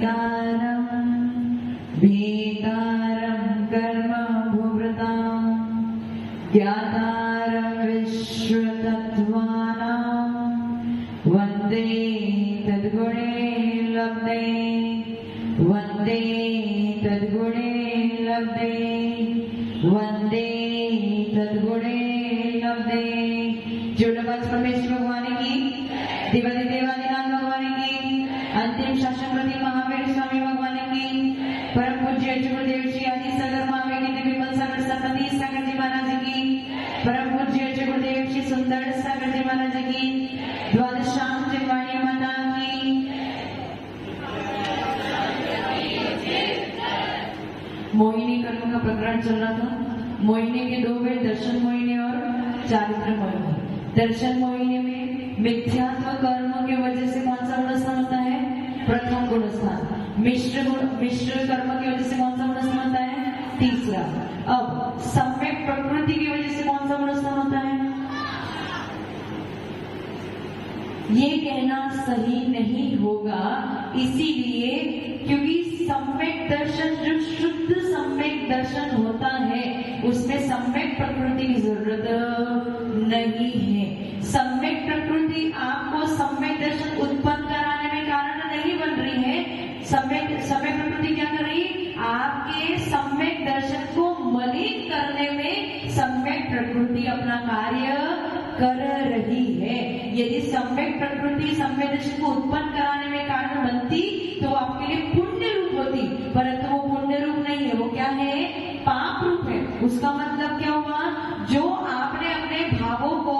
नेतारं भेतारं कर्म भूभृतां ज्ञातारं विश्वतत्त्वानां वन्दे तद्गुणे लब्धे वन्दे तद्गुणे लब्धे वन्दे तद्गुणे लब्धे। जुड़वाच परमेश्वर भगवान की देवादिदेवादिनाथ भगवान की अंतिम शासनपति महावीर स्वामी भगवान की परम पूज्य गुरुदेव श्री आदि सागर महावीर विमल सागर सतनी सागर जी महाराज की परम पूज्य गुरुदेव श्री सुंदर सागर जी महाराज की द्वादशाम जिनवाणी माता की। मोहिनी कर्म का प्रकरण चल रहा था। मोहिनी के दो वे दर्शन मोहिनी और चारित्र मोहिनी। दर्शन मोहिनी में मिथ्यात्व कर्म की वजह से कौन सा गुणस्थान होता है? प्रथम गुणस्थान। मिश्र कर्म की वजह से कौन सा गुणस्थान होता है? तीसरा। अब सम्यक प्रकृति की वजह से कौन सा गुणस्थान होता है? ये कहना सही नहीं होगा, इसीलिए क्योंकि सम्यक दर्शन जो शुद्ध सम्यक दर्शन होता है उसमें सम्यक प्रकृति की जरूरत नहीं है। सम्यक प्रकृति आपको सम्यक दर्शन उत्पन्न कराने में कारण नहीं बन रही है। सम्यक प्रकृति क्या कर रही है? आपके सम्यक दर्शन को मलिन करने में सम्यक प्रकृति अपना कार्य कर रही है। यदि सम्यक प्रकृति सम्यक दर्शन को उत्पन्न कराने में कारण बनती तो आपके लिए पुण्य रूप होती, परंतु वो पुण्य रूप नहीं है, वो क्या है? पाप रूप है। उसका मतलब क्या हुआ? जो आपने अपने भावों को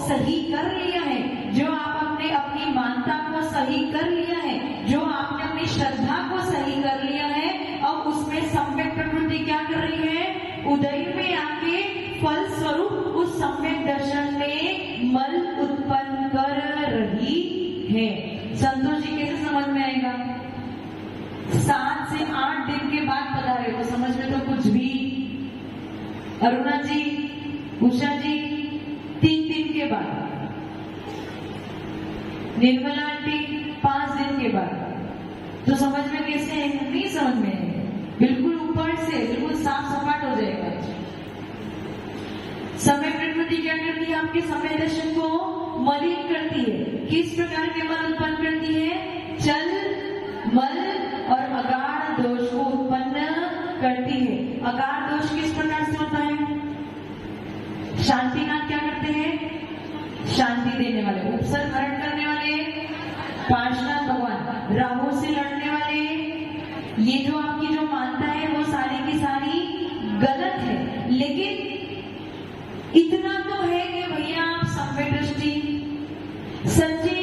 सही कर लिया है, जो आप अपनी मानता को सही कर लिया है, जो आपने अपनी श्रद्धा को सही कर लिया है, अब उसमें सम्यक प्रकृति क्या कर रही है? उदय में आके फल स्वरूप उस सम्यक दर्शन में मल उत्पन्न कर रही है। संतोष जी कैसे समझ में आएगा? 7 से 8 दिन के बाद पधारे तो समझ में तो कुछ भी। अरुणा जी, उषा जी 3 दिन के बाद, निर्मला आंटी 5 दिन के बाद, तो समझ में कैसे है? नहीं समझ में है। बिल्कुल ऊपर से बिल्कुल साफ सपाट हो जाएगा। समय प्रकृति क्या करती है? आपके समय दर्शन को मलिन करती है। किस प्रकार के मल उत्पन्न करती है? चल मल और अगाढ़ दोष को उत्पन्न करती है। अगाढ़ दोष किस प्रकार से होता है? शांतिनाथ क्या करते हैं? शांति देने वाले, उपसर्ग हरण करने वाले पांचनाथ भगवान, राहु से लड़ने वाले। ये जो आपकी जो मानता है वो सारी की सारी गलत है। लेकिन इतना तो है कि भैया आप सम्यक दृष्टि सच्चे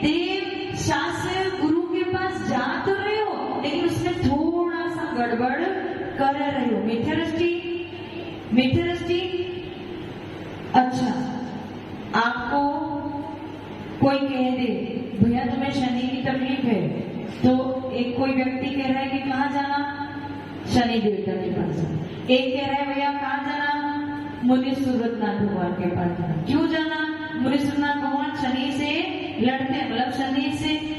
देव शास्त्र गुरु के पास जा तो रहे हो, लेकिन उसमें थोड़ा सा गड़बड़ कर रहे हो। मिथ्या दृष्टि। अच्छा, आपको कोई कह दे भैया तुम्हें शनि की तकलीफ है, तो एक कोई व्यक्ति कह रहा है कि कहाँ जाना? शनि देवता के पास। एक कह रहा है भैया कहाँ जाना? मुनि सूरतनाथ भगवान के पास जाना। क्यों जाना? मुनि सूरतनाथ भगवान शनि से लड़ते हैं, मतलब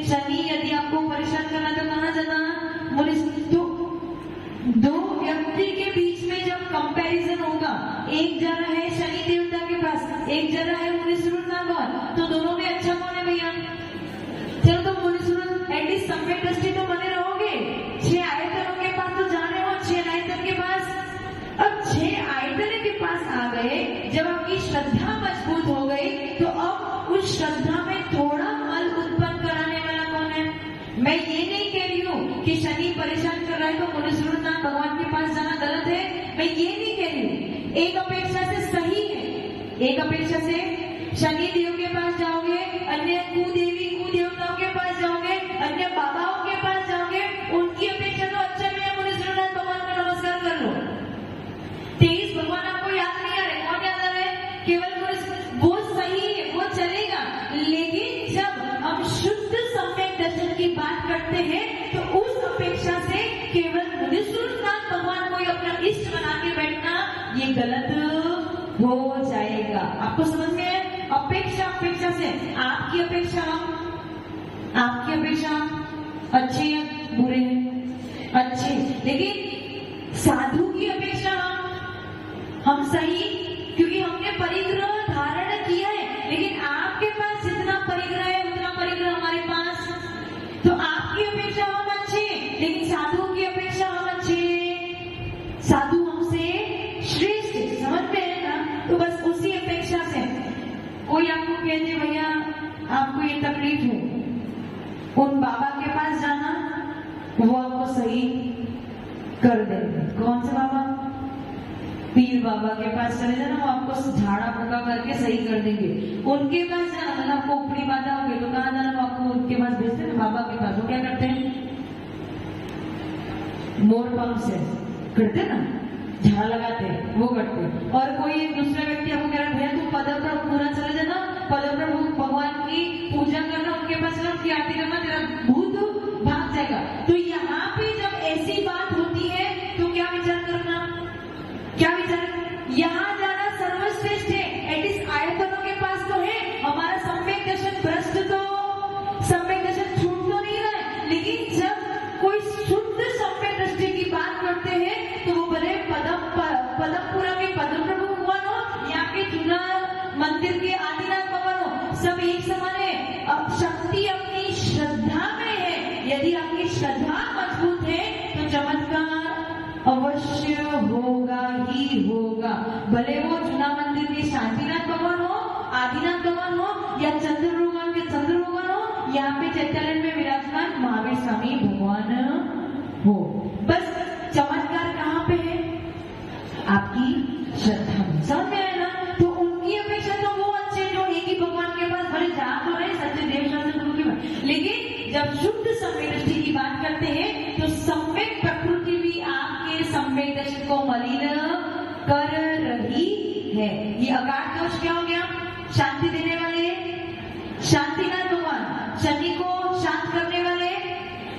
शनि यदि आपको परेशान करना तो कहाँ जाना? मुनि। तो दो व्यक्ति के बीच में जब कंपैरिजन होगा, एक जा रहा है शनि देवता के पास, एक जा रहा है मुनि सूरतनाथ भगवान, तो दोनों में अच्छा कौन है भैया? चलो तो मुनि सूरत एटलीस्ट सम्यक दृष्टि तो बने रहोगे। 6 आयतनों के पास तो जाने हो, 6 आयतन के पास। अब 6 आयतन के पास आ गए, जब आपकी श्रद्धा मजबूत हो गई, तो अब उस श्रद्धा में थोड़ा मल उत्पन्न कराने वाला कौन है? मैं ये नहीं कह रही हूँ कि शनि परेशान कर रहा है तो मुनि सूरतनाथ भगवान के पास जाना गलत है, मैं ये नहीं कह रही हूँ। एक अपेक्षा से सही है, एक अपेक्षा से शनि देव के पास जाओगे, अन्य कुदेवी कुदेवताओं के पास जाओगे, अन्य बाबाओं के पास जाओगे, उनकी अपेक्षा तो अच्छा नहीं है। मुनि सूरतनाथ भगवान का नमस्कार कर लो। 23 भगवान आपको याद नहीं आ रहे, कौन याद आ रहा है? केवल वो सही है, वो चलेगा। लेकिन जब हम शुद्ध सम्यक दर्शन की बात करते हैं तो उस अपेक्षा से केवल मुनि सूरतनाथ भगवान को अपना इष्ट बना के बैठना ये गलत हो जाएगा। आपको समझ में है? अपेक्षा से आपकी अपेक्षा अच्छे या बुरे लेकिन साधु की अपेक्षा हम सही, क्योंकि हमने परिग्रह धारण किया है, लेकिन आपके पास जितना परिग्रह है उतना परिग्रह हमारे पास, तो आपकी अपेक्षा हम अच्छे, लेकिन साधु की अपेक्षा हम अच्छे, साधु हमसे श्रेष्ठ, समझ में है ना? तो बस उसी अपेक्षा से कोई आपको कह दे भैया आपको ये तकलीफ है, उन बाबा के पास जाना, वो आपको सही कर देंगे। कौन से बाबा? पीर बाबा के पास चले जाना, वो आपको झाड़ा फूका करके सही कर देंगे। उनके पास जाना मतलब आपको ऊपरी बाधा होगी तो कहाँ जाना, वो आपको उनके पास भेजते हैं, बाबा के पास। वो क्या करते हैं? मोर पंख से करते ना, झाड़ा लगाते हैं, वो करते हैं। और कोई एक दूसरा व्यक्ति आपको कह रहा है भैया तू पदम पूरा चले जाना, पदम भगवान की पूजा करना, उनके पास जाना, उनकी आरती करना, तेरा भूत भाग जाएगा। तो यहाँ पे जब ऐसी बात होती है तो क्या विचार करना, क्या विचार? यहाँ जाना सर्वश्रेष्ठ है, एटलीस्ट आयतनों के पास तो है, हमारा सम्यक दर्शन भ्रष्ट तो सम्यक दर्शन छूट तो नहीं रहा है, लेकिन जब कोई शुद्ध सम्यक दृष्टि की बात करते हैं तो वो भले पदमपुरा के पद्म प्रभु भगवान हो या फिर जूना मंदिर के आदिनाथ भगवान हो, सब एक समान है। अब शक्ति अपनी श्रद्धा में है, यदि आपकी श्रद्धा मजबूत है तो चमत्कार अवश्य होगा ही होगा, भले वो जूना मंदिर के शांतिनाथ भगवान हो, आदिनाथ भगवान हो, या चंद्र भगवान के चंद्र भगवान हो, यहाँ पे चैतन्य में विराजमान महावीर स्वामी भगवान हो। बस चमत्कार कहाँ पे है? आपकी श्रद्धा में। समझ में आया ना? तो उनकी अपेक्षा तो वो अच्छे जो एक ही भगवान के पास भले जा तो रहे सत्य देव शास्त्र गुरु के पास, लेकिन जब शुद्ध सम्यक दृष्टि की बात करते हैं तो सम्यक प्रकृति भी आपके सम्यक दर्शन को मलिन कर रही है। ये अगाध दोष क्या हो गया? शांति देने वाले शांतिनाथ भगवान, शनि को शांत करने वाले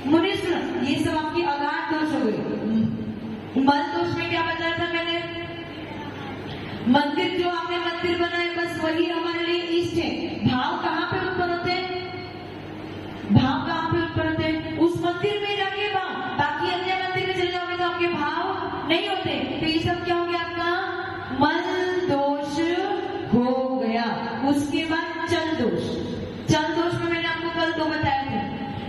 मुनीश्वर, ये सब आपकी अगाध दोष हो गए। मल दोष में क्या बताया था मैंने? मंदिर जो आपने मंदिर बनाए बस वही हमारे लिए इष्ट है। भाव कहाँ पे उत्पन्न होते हैं? भाव कहाँ पे उत्पन्न होते हैं? उस मंदिर में जाके भाव, बाकी अन्य मंदिर में चले जाओगे तो आपके भाव नहीं होते। तो ये सब क्या हो गया? आपका मल दोष हो गया। उसके बाद चल दोष। चल दोष में मैंने आपको कल दो बताया था।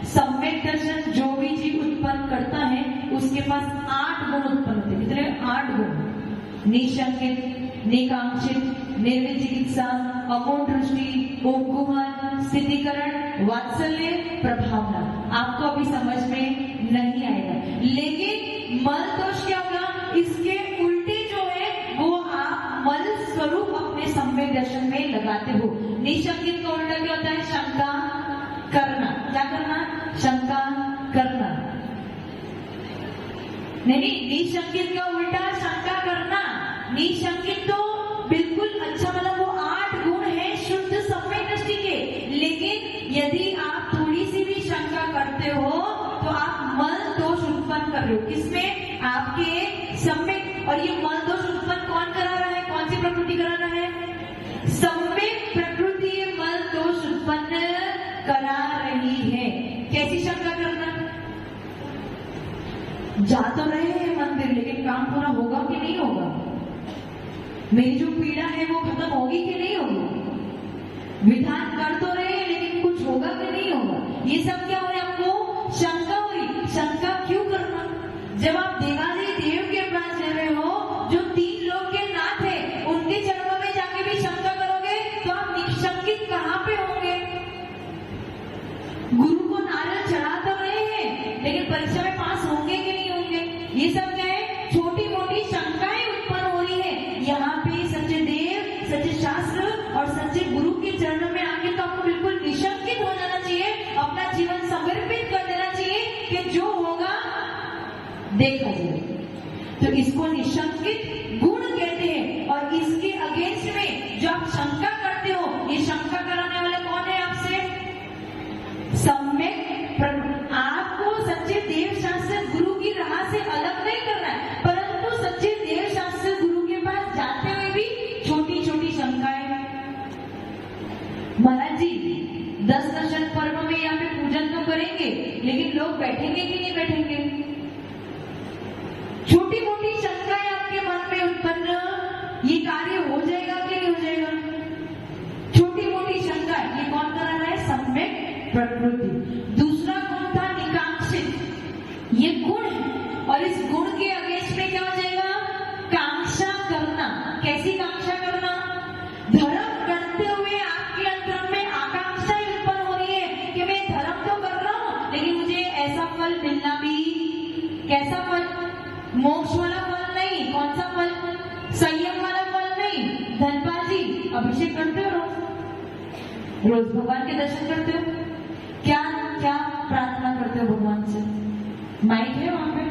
सम्यक दर्शन जो भी जीव उत्पन्न करता है उसके पास 8 गुण उत्पन्न होते हैं। कितने? 8 गुण। निशंकित, निकांक्षित, निर्विचिकित्सा, अमोघ दृष्टि, उपगुहन, स्थितिकरण, वात्सल्य, प्रभावना। आपको अभी समझ में नहीं आएगा, लेकिन मल दोष क्या होगा? इसके उल्टे जो है वो आप मल स्वरूप अपने सम्यक दर्शन में लगाते हो। निशंकित का उल्टा क्या होता है? शंका करना। क्या करना? शंका करना। नहीं, निशंकित का उल्टा शंका करना। निशंकित तो बिल्कुल अच्छा, मतलब वो 8 गुण है शुद्ध सम्यक दृष्टि के, लेकिन यदि आप थोड़ी सी भी शंका करते हो तो आप मल दोष उत्पन्न कर रहे हो। किसमें? आपके सम्यक। और ये मल दोष उत्पन्न कौन करा रहा है? कौन सी प्रकृति करा रहा है? सम्यक प्रकृति मल दोष उत्पन्न करा रही है। कैसी शंका करना? जा तो रहे हैं मंदिर, लेकिन काम पूरा होगा कि नहीं होगा? मेरी जो पीड़ा है वो खत्म होगी कि नहीं होगी? विधान कर तो रहे हैं, लेकिन कुछ होगा कि नहीं होगा? ये सब क्या हो रहा है? आपको शंका हो रही। शंका क्यों करना? जब आप देवादी देव के पास जा रहे हो जो 3 लोग के नाथ है, उनके चरणों में जाके भी शंका करोगे तो आप निशंकित कहाँ पे होंगे? गुरु को नारियल चढ़ा तो रहे हैं, लेकिन परीक्षा में पास होंगे कि नहीं होंगे? ये सब क्या है? छोटी मोटी शंकाएं उत्पन्न हो रही है। यहाँ पे सच्चे देव, सच्चे शास्त्र और सच्चे गुरु के चरणों में आके तो आपको बिल्कुल निशंकित हो जाना चाहिए, अपना जीवन समर्पित कर देना चाहिए कि जो होगा देखा जाए। तो इसको निशंकित गुण कहते हैं। और इसके अगेंस्ट में जो आप शंका करते हो, ये शंका कराने वाले कौन है आपसे? सम्यक। आपको सच्चे देव शास्त्र गुरु की राह से अलग नहीं करना है, परंतु सच्चे देव शास्त्र गुरु के पास जाते हुए भी छोटी छोटी शंकाएं। महाराज जी 10 दर्शन पर्व में यहाँ पे पूजन तो करेंगे, लेकिन लोग बैठेंगे कि नहीं बैठेंगे? मिलना भी कैसा फल? मोक्ष वाला फल नहीं। कौन सा फल? संयम वाला फल नहीं। धनपाल जी, अभिषेक करते हो रोज? रोज भगवान के दर्शन करते हो? क्या क्या प्रार्थना करते हो भगवान से? माइक है वहां पे?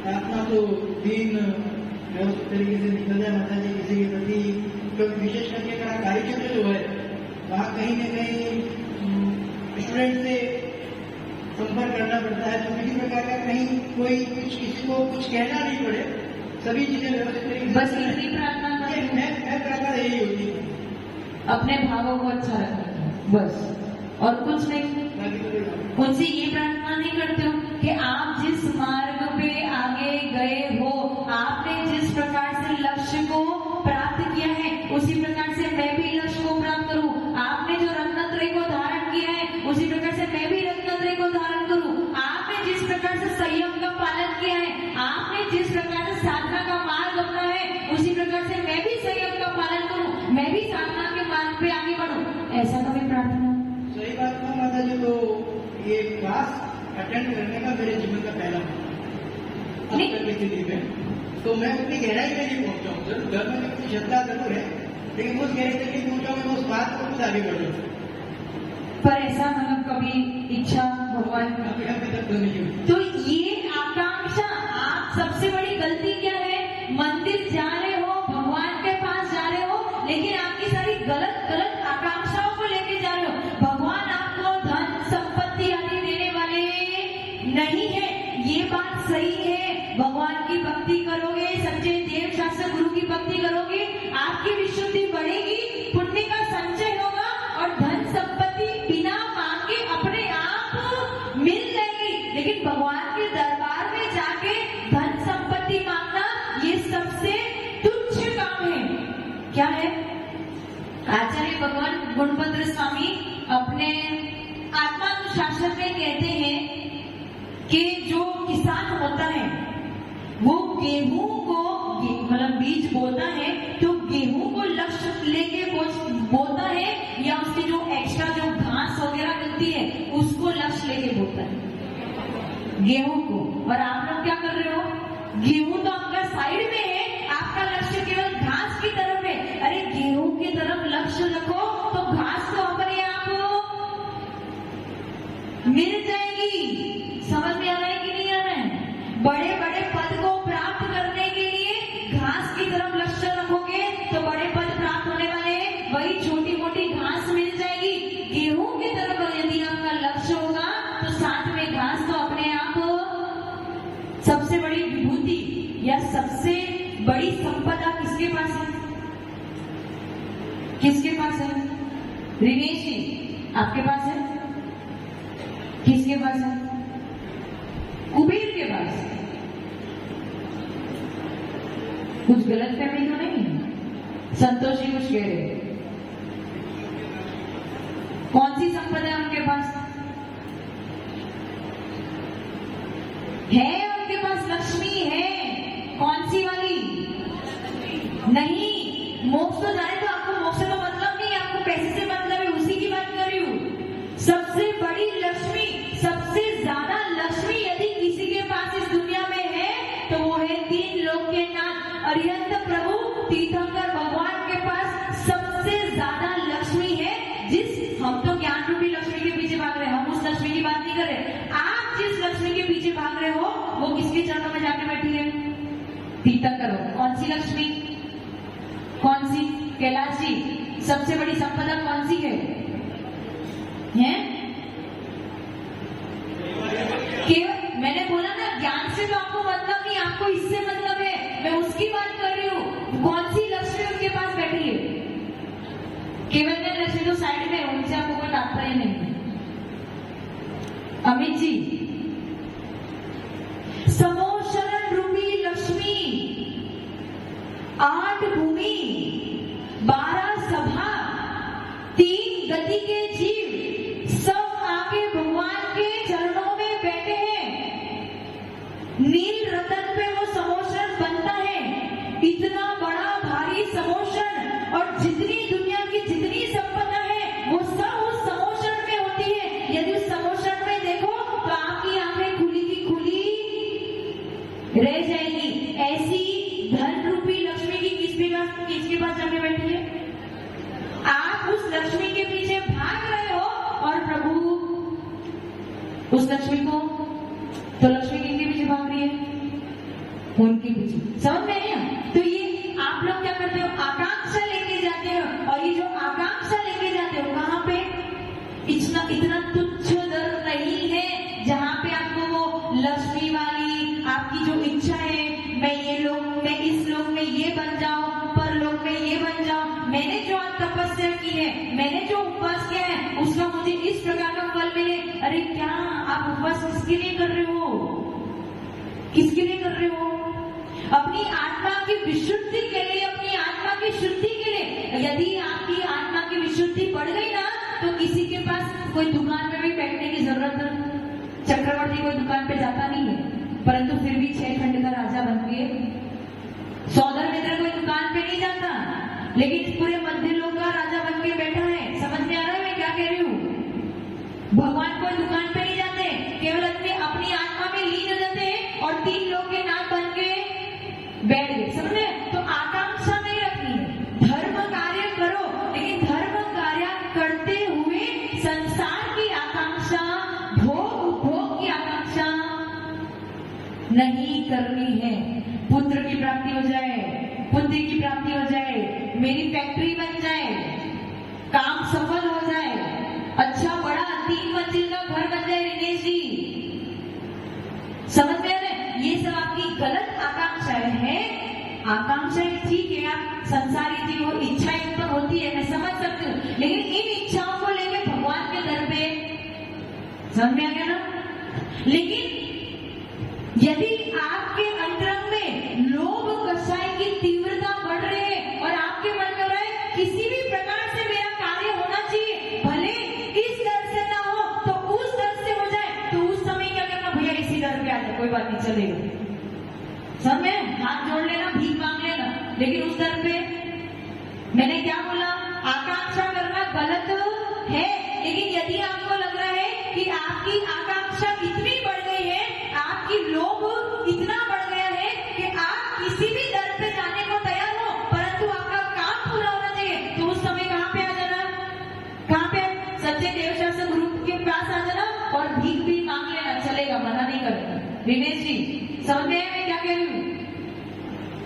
प्रार्थना तो दिन व्यवस्थित तरीके से निकल जाए माता जी किसी के प्रति, क्योंकि विशेष करके मेरा कार्य क्षेत्र जो है वहाँ कहीं न कहीं स्टूडेंट से संपर्क करना पड़ता है, तो किसी प्रकार का कहीं कोई कुछ किसी को कुछ कहना नहीं पड़े, सभी चीजें व्यवस्थित तरीके से। बस इतनी प्रार्थना मैं प्रार्थना यही होती है, अपने भावों को अच्छा रखना, बस और कुछ नहीं। उनसे ये प्रार्थना नहीं करते हो कि आप जिस मार्ग पे आगे गए हो, आपने जिस प्रकार से लक्ष्य को प्राप्त किया है उसी प्रकार से मैं भी लक्ष्य को प्राप्त करूं। आपने जो रत्नत्रय को धारण किया है उसी प्रकार से मैं भी रत्नत्रय को धारण करूं। आपने जिस प्रकार से संयम का पालन किया है, आपने जिस प्रकार से साधना का मार्ग अपना है उसी प्रकार से मैं भी संयम का पालन करूं, मैं भी साधना के मार्ग पे आगे बढ़ूं। ऐसा कभी प्रार्थना? सही बात है माता जी। तो ये क्लास अटेंड करने का मेरे जीवन का पहला स्थिति में, तो मैं उतनी गहराई में नहीं पहुंचा हूँ। जरूर घर में कुछ श्रद्धा जरूर है, लेकिन उस गहराई तक नहीं पहुंचा मैं उस बात को कुछ आगे बढ़ जाऊँ। पर ऐसा मतलब कभी इच्छा भगवान अभी तक तो नहीं हुई। तो ये आकांक्षा, आप सबसे बड़ी गलती क्या है? मंदिर जा रहे हो, भगवान के पास जा रहे हो, लेकिन आपकी सारी गलत गलत आकांक्षाओं को लेके जा रहे हो। भगवान आपको धन संपत्ति आदि देने वाले नहीं है, ये बात सही है। भगवान की भक्ति करोगे, सच्चे देव शास्त्र गुरु की भक्ति करोगे, आपकी विशुद्धि बढ़ेगी, पुण्य का संचय होगा और धन संपत्ति बिना मांगे अपने आप मिल जाएगी। लेकिन भगवान के दरबार में जाके धन संपत्ति मांगना ये सबसे तुच्छ काम है। क्या है? आचार्य भगवान गुणभद्र स्वामी अपने आत्मानुशासन में कहते हैं कि जो किसान होता है वो गेहूं को मतलब बीज बोता है, तो गेहूं को लक्ष्य लेके बोता है या उसकी जो एक्स्ट्रा जो घास वगैरह मिलती है उसको लक्ष्य लेके बोता है गेहूं को। और आप लोग क्या कर रहे हो? गेहूं तो आपका साइड में है, आपका लक्ष्य केवल घास की तरफ है। अरे गेहूं की तरफ लक्ष्य रखो तो घास तो अपने आप मिल जाएगी। समझ में आ रहा है कि नहीं आ रहा है? बड़े बड़े पद को प्राप्त करने के लिए घास की तरफ लक्ष्य रखोगे तो बड़े पद प्राप्त होने वाले हैं, वही छोटी मोटी घास मिल जाएगी। गेहूं की तरफ यदि आपका लक्ष्य होगा तो साथ में घास तो अपने आप। सबसे बड़ी विभूति या सबसे बड़ी संपदा किसके पास है? किसके पास है? दिनेश जी आपके पास है? किसके पास है? कुबेर के पास। कुछ गलत फहमी तो नहीं? संतोष जी कुछ कह रहे? कौन सी संपदा है उनके पास? है उनके पास लक्ष्मी है। कौन सी वाली? नहीं, मोक्ष तो जाने तो आपको मोक्ष का मतलब नहीं, आपको पैसे से मतलब है, उसी की बात कर रही हूँ। सबसे बड़ी लक्ष्मी, सबसे ज्यादा लक्ष्मी यदि किसी के पास इस दुनिया में है तो वो है तीन लोक के नाथ अरिहंत प्रभु तीर्थंकर भगवान के पास सबसे ज्यादा लक्ष्मी है। जिस हम तो ज्ञान रूपी लक्ष्मी के पीछे भाग रहे हैं, हम उस लक्ष्मी की बात नहीं कर रहे। आप जिस लक्ष्मी के पीछे भाग रहे हो वो किसके चरणों में जाके बैठी है? तीर्थंकर। कौन सी लक्ष्मी? कौन सी? कैलाश जी सबसे बड़ी संपदा कौन सी है? मैंने बोला ना ज्ञान से तो आपको मतलब नहीं, आपको इससे मतलब है। मैं उसकी बात कर रही हूँ। कौन सी लक्ष्मी उनके पास बैठी है? केवल मैं लक्ष्मी तो साइड में है, उनसे आपको कोई तात्पर्य नहीं। अमित जी समोशरण रूपी लक्ष्मी, 8 भूमि, 12 सभा, 3 गति के जीव सब आके भगवान के चरणों में बैठे हैं। नील रतन पे वो समोशन बनता है, इतना बड़ा भारी समोशन, और जितनी दुनिया की जितनी संपदा है वो सब उस समोशन में होती है। यदि उस समोशन में देखो तो आपकी आंखें खुली की खुली रह जाएगी। ऐसी धन रूपी लक्ष्मी की किसके पास जाके बैठी है? आप उस लक्ष्मी के पीछे भाग रहे हो, और प्रभु उस लक्ष्मी को, तो लक्ष्मी किसके पीछे भाग रही है? उनके पीछे। समझ में नहीं है? तो ये आप लोग क्या करते हो? आकांक्षा लेके जाते हो, और ये जो आकांक्षा लेके जाते हो कहाँ पे? इतना तुच्छ दर नहीं है जहाँ पे आपको वो लक्ष्मी वाली आपकी जो इच्छा है, मैं इस लोक में ये बन जाऊं, परलोक में ये बन जाऊं, मैंने जो आज तपस्या की है, मैंने जो उपवास किया है, उसका मुझे इस प्रकार का फल मिले। अरे क्या आप उपवास किसके लिए कर रहे हो? किसके लिए कर रहे हो? अपनी आत्मा की विशुद्धि के लिए, अपनी आत्मा की शुद्धि के लिए। यदि आपकी आत्मा की विशुद्धि बढ़ गई ना, तो किसी के पास कोई दुकान में भी बैठने की जरूरत नहीं। चक्रवर्ती कोई दुकान पे जाता नहीं है, परंतु फिर भी 6 खंड का राजा बन के, सौदर मित्र कोई दुकान पे नहीं जाता, लेकिन पूरे मध्य लोक का राजा बन के बैठा है। समझ में आ रहा है मैं क्या कह रही हूँ? भगवान कोई दुकान पे नहीं जाते, केवल अपनी आत्मा में लीन हो जाते हैं और 3 लोग के नाम बन के बैठ गए। समझ में? तो आकांक्षा नहीं रखनी है, धर्म कार्य करो, लेकिन धर्म कार्य करते हुए संसार की आकांक्षा, भोग उपभोग की आकांक्षा नहीं करनी है। पुत्र की प्राप्ति हो जाए, पुत्री की प्राप्ति हो जाए, मेरी फैक्ट्री बन जाए, काम सफल हो जाए, अच्छा बड़ा 3 मंजिल का घर बन जाए, रिनेश जी। समझ में आ रहा है? ये सब आपकी गलत आकांक्षाएं हैं। आकांक्षाएं ठीक है, आप संसारी जीव हो, इच्छाएं उत्पन्न होती है, मैं समझ सकती हूँ, लेकिन इन इच्छाओं को लेकर भगवान के दर पे, समझ में आ गया ना? लेकिन यदि आपके अंतरंग में लोभ कषाय की तीव्रता बढ़ रही है और आपके मन में हो रहा है किसी भी प्रकार से मेरा कार्य होना चाहिए, भले इस दर से ना हो तो उस दर से हो जाए, तो उस समय क्या करना? भैया इसी दर पे आ जाए, कोई बात नहीं, चलेगा। समय हाथ जोड़ लेना, भीख मांग लेना, लेकिन उस दर पे मैंने क्या बोला? आकांक्षा करना गलत है। लेकिन यदि आपको लग रहा है कि आपकी आकांक्षा इतनी बढ़ गई है, आपकी लोभ इतना बढ़ गया है कि आप किसी भी दर पे जाने को तैयार हो, परंतु आपका काम पूरा होना चाहिए, तो उस समय कहाँ पे आ जाना? कहाँ पे? सच्चे देवशास्त्र ग्रुप के पास आ जाना और भीख भी मांग लेना, चलेगा, मना नहीं करेगा। दिनेश जी समझ में मैं क्या कह रही हूँ?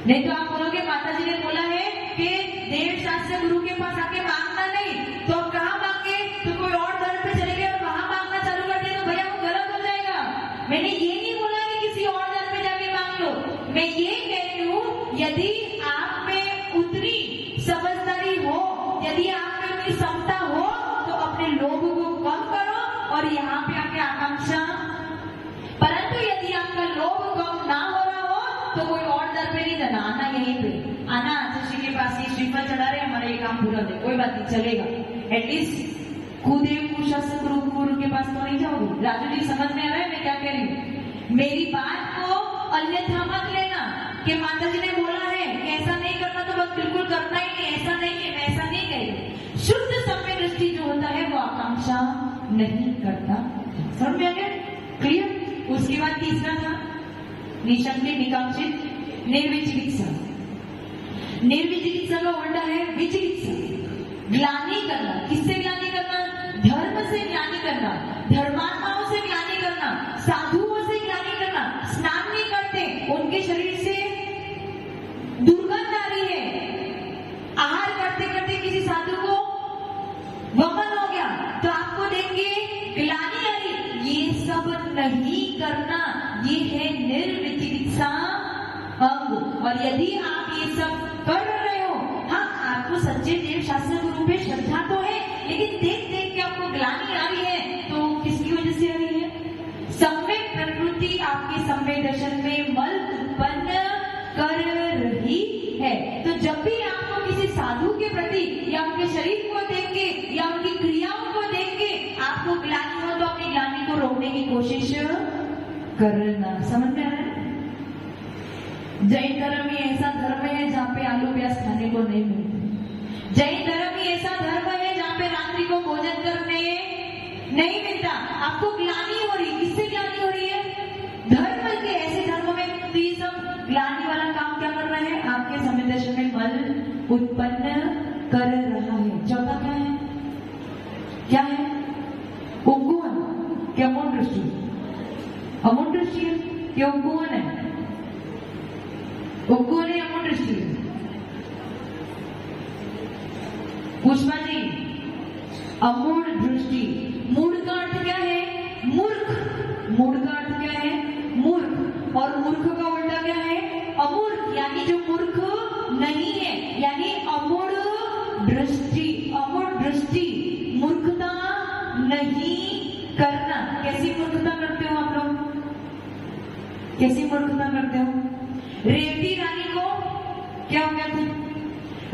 नहीं तो आप बोलोगे माता जी ने बोला है कि देवशास्त्र गुरु के पास आके मांगना नहीं, तो अब कहाँ मांगे? तो कोई और दर पे चले गए और वहां मांगना चालू कर दिया, तो भैया वो गलत हो जाएगा। मैंने ये नहीं बोला कि किसी और दर पे जाके मांग लो, मैं ये कह रही हूँ यदि आप में उतनी समझदारी हो, यदि आप में उतनी क्षमता हो, तो अपने लोभ को कम करो और यहाँ पे आके आकांक्षा। परंतु यदि आपका लोभ कम ना हो रहा हो तो कोई और दर पे नहीं जाना, आना यहीं पे आना, शशि के पास ही श्रीफल चढ़ा रहे, हमारा ये काम पूरा दे, कोई बात नहीं, चलेगा। एटलीस्ट खुदेव कुशासन गुरु के पास तो नहीं जाओगे। राजू जी समझ में आ रहा है मैं क्या कह रही हूँ? मेरी बात को अन्यथा मत लेना कि माता जी ने बोला है कि ऐसा नहीं करना तो बस बिल्कुल करना ही नहीं, ऐसा नहीं है, मैं ऐसा नहीं कह रही। शुद्ध समय दृष्टि जो होता है वो आकांक्षा नहीं करता। समझ में आ गया? क्लियर? उसके बाद तीसरा था निशंकित, निकांक्षित, निर्विचिकित्सा। निर्विचिकित्सा का उल्टा है विचिकित्सा। ग्लानि करना, किससे ग्लानि करना? धर्म से ग्लानि करना, धर्मात्माओं से ग्लानि करना, साधुओं से ग्लानि करना। स्नान नहीं करते, उनके शरीर से दुर्गंध आ रही है, आहार करते करते किसी साधु को वमन हो गया तो आपको देंगे ग्लानि आ रही। ये सब नहीं करना, ये है निर्विचिकित्सा अंग। और यदि आप ये सब कर रहे हो, हाँ आपको सच्चे देव शास्त्र गुरु पे श्रद्धा तो है, लेकिन देख देख के आपको ग्लानि आ रही है, तो किसकी वजह से आ रही है? सम्यक प्रकृति आपके सम्यक दर्शन में मल उत्पन्न कर रही है। तो जब भी आपको किसी साधु के प्रति या उनके शरीर को देख के या उनकी क्रियाओं को देख के आपको ग्लानि हो, तो अपनी ग्लानि को रोकने की कोशिश करना। समझ में आ रहा है? जैन धर्म ही ऐसा धर्म है जहाँ पे आलू प्याज खाने को नहीं मिलते। जैन धर्म ही ऐसा धर्म है जहाँ पे रात्रि को भोजन करने नहीं मिलता। आपको ग्लानि हो रही, किससे ग्लानि हो रही है? धर्म के ऐसे धर्म में तो ये सब ग्लानि वाला काम क्या कर रहा है? आपके समय में मल उत्पन्न कर रहा है। चौथा क्या है? क्या है? उपगुहन क्या अमूल दृष्टि? अमूल दृष्टि है क्या उपगुहन है? उपगुहन है अमूल दृष्टि है। पुष्पा जी, अमूल दृष्टि। मूढ़ का अर्थ क्या है? मूर्ख। मूढ़ का अर्थ क्या है? मूर्ख। और मूर्ख का उल्टा क्या है? अमूर्ख, यानी जो मूर्ख नहीं है, यानी अमूढ़ दृष्टि। अमूढ़ दृष्टि, मूर्खता नहीं करना। कैसी मूर्खता करते हो आप लोग? कैसी मूर्खता करते हो? रेवती रानी को क्या हो गया था?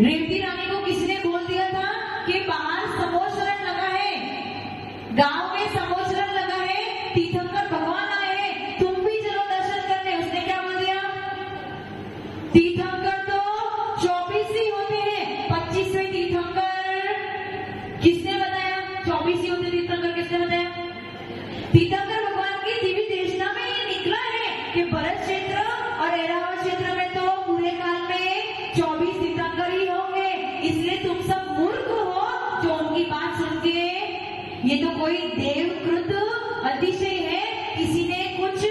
रेवती रानी को किसने बोल दिया था कि बाहर समोसरण लगा है, गांव में समोसरण लगा है, तीर्थंकर भगवान आए हैं, तुम भी चलो दर्शन करने। उसने क्या बोल दिया? तीर्थंकर तो 24 ही होते हैं, 25वें तीर्थंकर किसने बताया? 24 ही होते तीर्थंकर, किसने बताया? तीर्थंकर भगवान की दिव्य देशना में ये निकला है कि भरत क्षेत्र और ऐरावत क्षेत्र में तो पूरे काल में 24 तीर्थंकर ही होंगे। इसलिए तुम सब मूर्ख हो जो उनकी बात सुन के, ये तो कोई देवकृत अतिशय है, किसी ने कुछ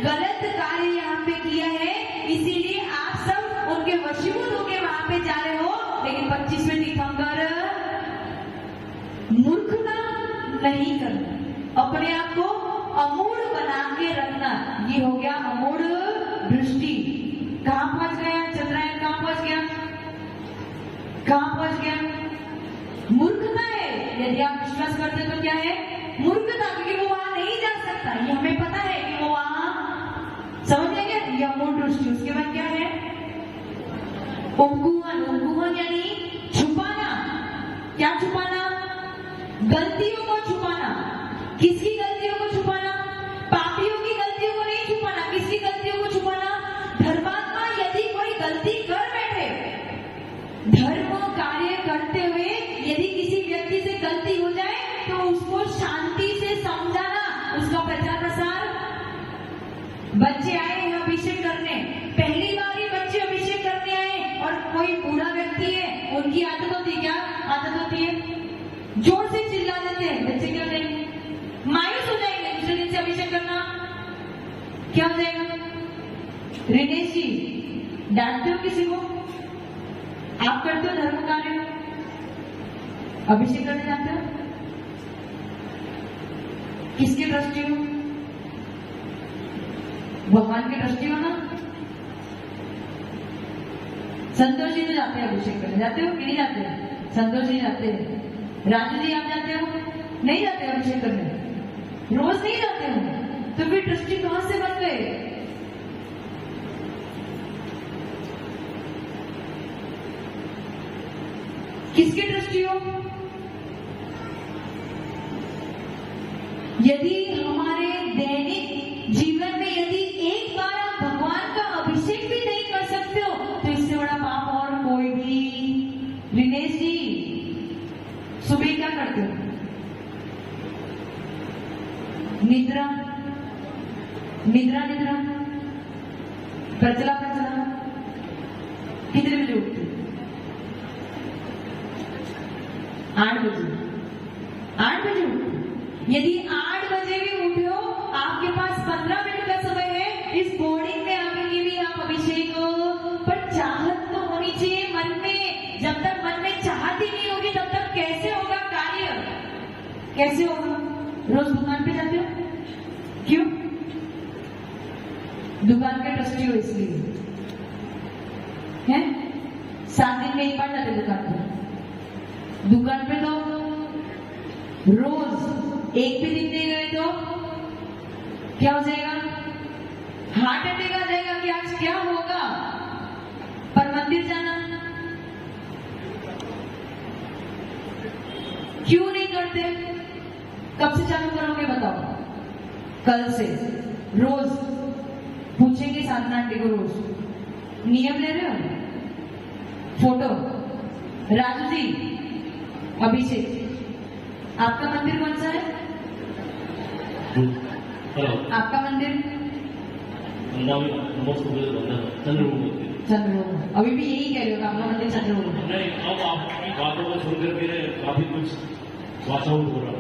गलत कार्य यहाँ पे किया है, इसीलिए आप सब उनके वशीभूत होके वहां पे जा रहे हो। लेकिन 25वें तीर्थंकर मूर्खता नहीं करना, अपने आप को अमूढ़ बना के रखना, ये हो गया अमूढ़ दृष्टि। कहां पहुंच गया चंद्रायन? कहां पहुंच गया? कहां पहुंच गया? मूर्खता है। यदि आप विश्वास करते तो क्या है? मूर्खता, क्योंकि वो वहां नहीं जा सकता, ये हमें पता है कि वो वहां, समझ लेंगे? ये अमूढ़ दृष्टि। उसके बाद क्या है? उपगुहन। उपगुहन यानी छुपाना। क्या छुपाना? गलतियों को छुपाना। किसकी गलतियों को छुपाना? पापियों की गलतियों को नहीं छुपाना। किसकी गलतियों को छुपाना? धर्मात्मा यदि कोई गलती कर बैठे, धर्म कार्य करते हुए यदि किसी व्यक्ति से गलती हो जाए तो उसको शांति से समझाना, उसका प्रचार प्रसार। बच्चे आए हैं अभिषेक करने, पहली बार ही बच्चे अभिषेक करने आए और कोई बूढ़ा व्यक्ति है, उनकी आदत होती है, क्या आदत होती है? जोर से चिल्ला देते हैं। बच्चे क्या करेंगे? मायूस हो जाएंगे। दूसरे दिन से अभिषेक करना क्या हो जाएगा? रिनेश जी, डांटते हो किसी को? आप करते हो धर्म कार्य, अभिषेक करने जाते हो, किसकी दृष्टि हो? भगवान की दृष्टि हो ना। संतोष जी तो जाते हैं अभिषेक करने, जाते हो कि नहीं जाते हैं? संतोष जी जाते हैं। राजू जी आप जाते हो? नहीं जाते अभिषेक करने, रोज नहीं जाते हो, तो फिर दृष्टि कहां से बन गए? किसकी दृष्टि हो? यदि हमारे दैनिक जीवन में यदि एक बार आप भगवान का अभिषेक भी नहीं कर सकते हो तो इससे बड़ा पाप और कोई भी। रिनेश जी, सुबह क्या करते हो? निद्रा निद्रा निद्रा प्रचला प्रचला कितने बजे उठते? 8 बजे। 8 बजे उठते। यदि 8 बजे भी उठे हो, आपके पास 15 मिनट का समय है, इस बोर्डिंग में आके भी आप अभिषेक हो, पर चाहत तो होनी चाहिए मन में। जब तक मन में चाहत ही नहीं होगी तब तक कैसे होगा कार्य? कैसे होगा? रोज दुकान पे जाते हो? क्यों? दुकान के ट्रस्टी हो इसलिए है। 7 दिन में एक बार जाते दुकान पे। दुकान पे तो रोज एक भी दिन नहीं गए तो क्या हो जाएगा? हार्ट अटैक आ जाएगा कि आज क्या होगा। पर मंदिर जाना क्यों नहीं करते? कब से चालू करोगे बताओ? कल से रोज पूछेंगे साधना आंटी को रोज नियम ले रहे हो? फोटो। राजू जी, अभिषेक, आपका मंदिर कौन सा है? हेलो, आपका मंदिर? चंद्रभूमि। अभी भी यही कह रहे हो, आपका मंदिर चंद्रभूमि? नहीं, अब आपकी बातों को सुनकर के काफी कुछ वाचाउट हो रहा है।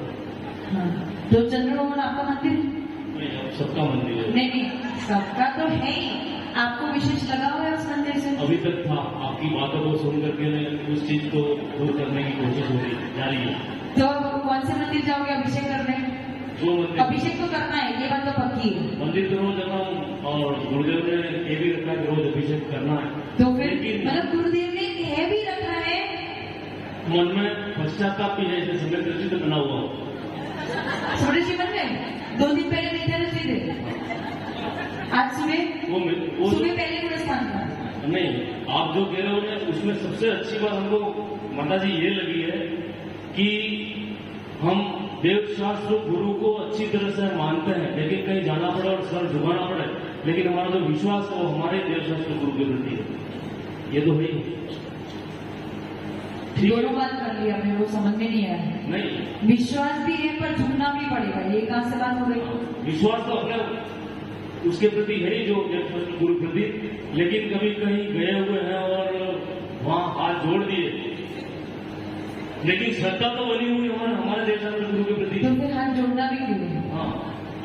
हाँ, तो चंद्रभूमि आपका मंदिर? नहीं, अब सबका मंदिर है। नहीं, सबका तो है ही, आपको विशेष लगा हुआ है उस मंदिर से? अभी तक था, आपकी बातों को सुन करके उस चीज को दूर करने की कोशिश हो रही जारी है। तो कौन से मंदिर जाओगे अभिषेक करने? जो मंदिर, अभिषेक तो करना है, ये बात तो पक्की है। मंदिर तो रोज जाता हूँ और गुरुदेव ने ये भी रखा है कि रोज अभिषेक करना है। तो फिर मतलब गुरुदेव ने यह भी रखा है, मन में पश्चाताप भी है, जैसे समय दृष्टि बना हुआ हो। छोटे सी मन में 2 दिन पहले नहीं थे सीधे, आज सुबह वो सुबह पहले गुरु स्थान था। नहीं, आप जो कह रहे हो ना, उसमें सबसे अच्छी बात हमको माता जी ये लगी है कि हम देव शास्त्र गुरु को अच्छी तरह से मानते हैं, लेकिन कहीं जाना पड़े और सर झुकाना पड़े, लेकिन हमारा जो विश्वास है वो हमारे देव शास्त्र गुरु के प्रति है। ये तो है ही। दोनों बात कर लिया आपने, वो समझ में नहीं आया। नहीं, विश्वास भी है पर झुकना भी पड़ेगा, ये कहाँ से बात हो गई? विश्वास तो अपने उसके प्रति है ही, जो देव शास्त्र गुरु प्रति, लेकिन कभी कहीं गए हुए हैं और वहां हाथ जोड़ दिए, लेकिन श्रद्धा तो बनी हुई हमारे देव शास्त्र गुरु के प्रति। तो फिर हाथ जोड़ना भी क्यों है? हाँ,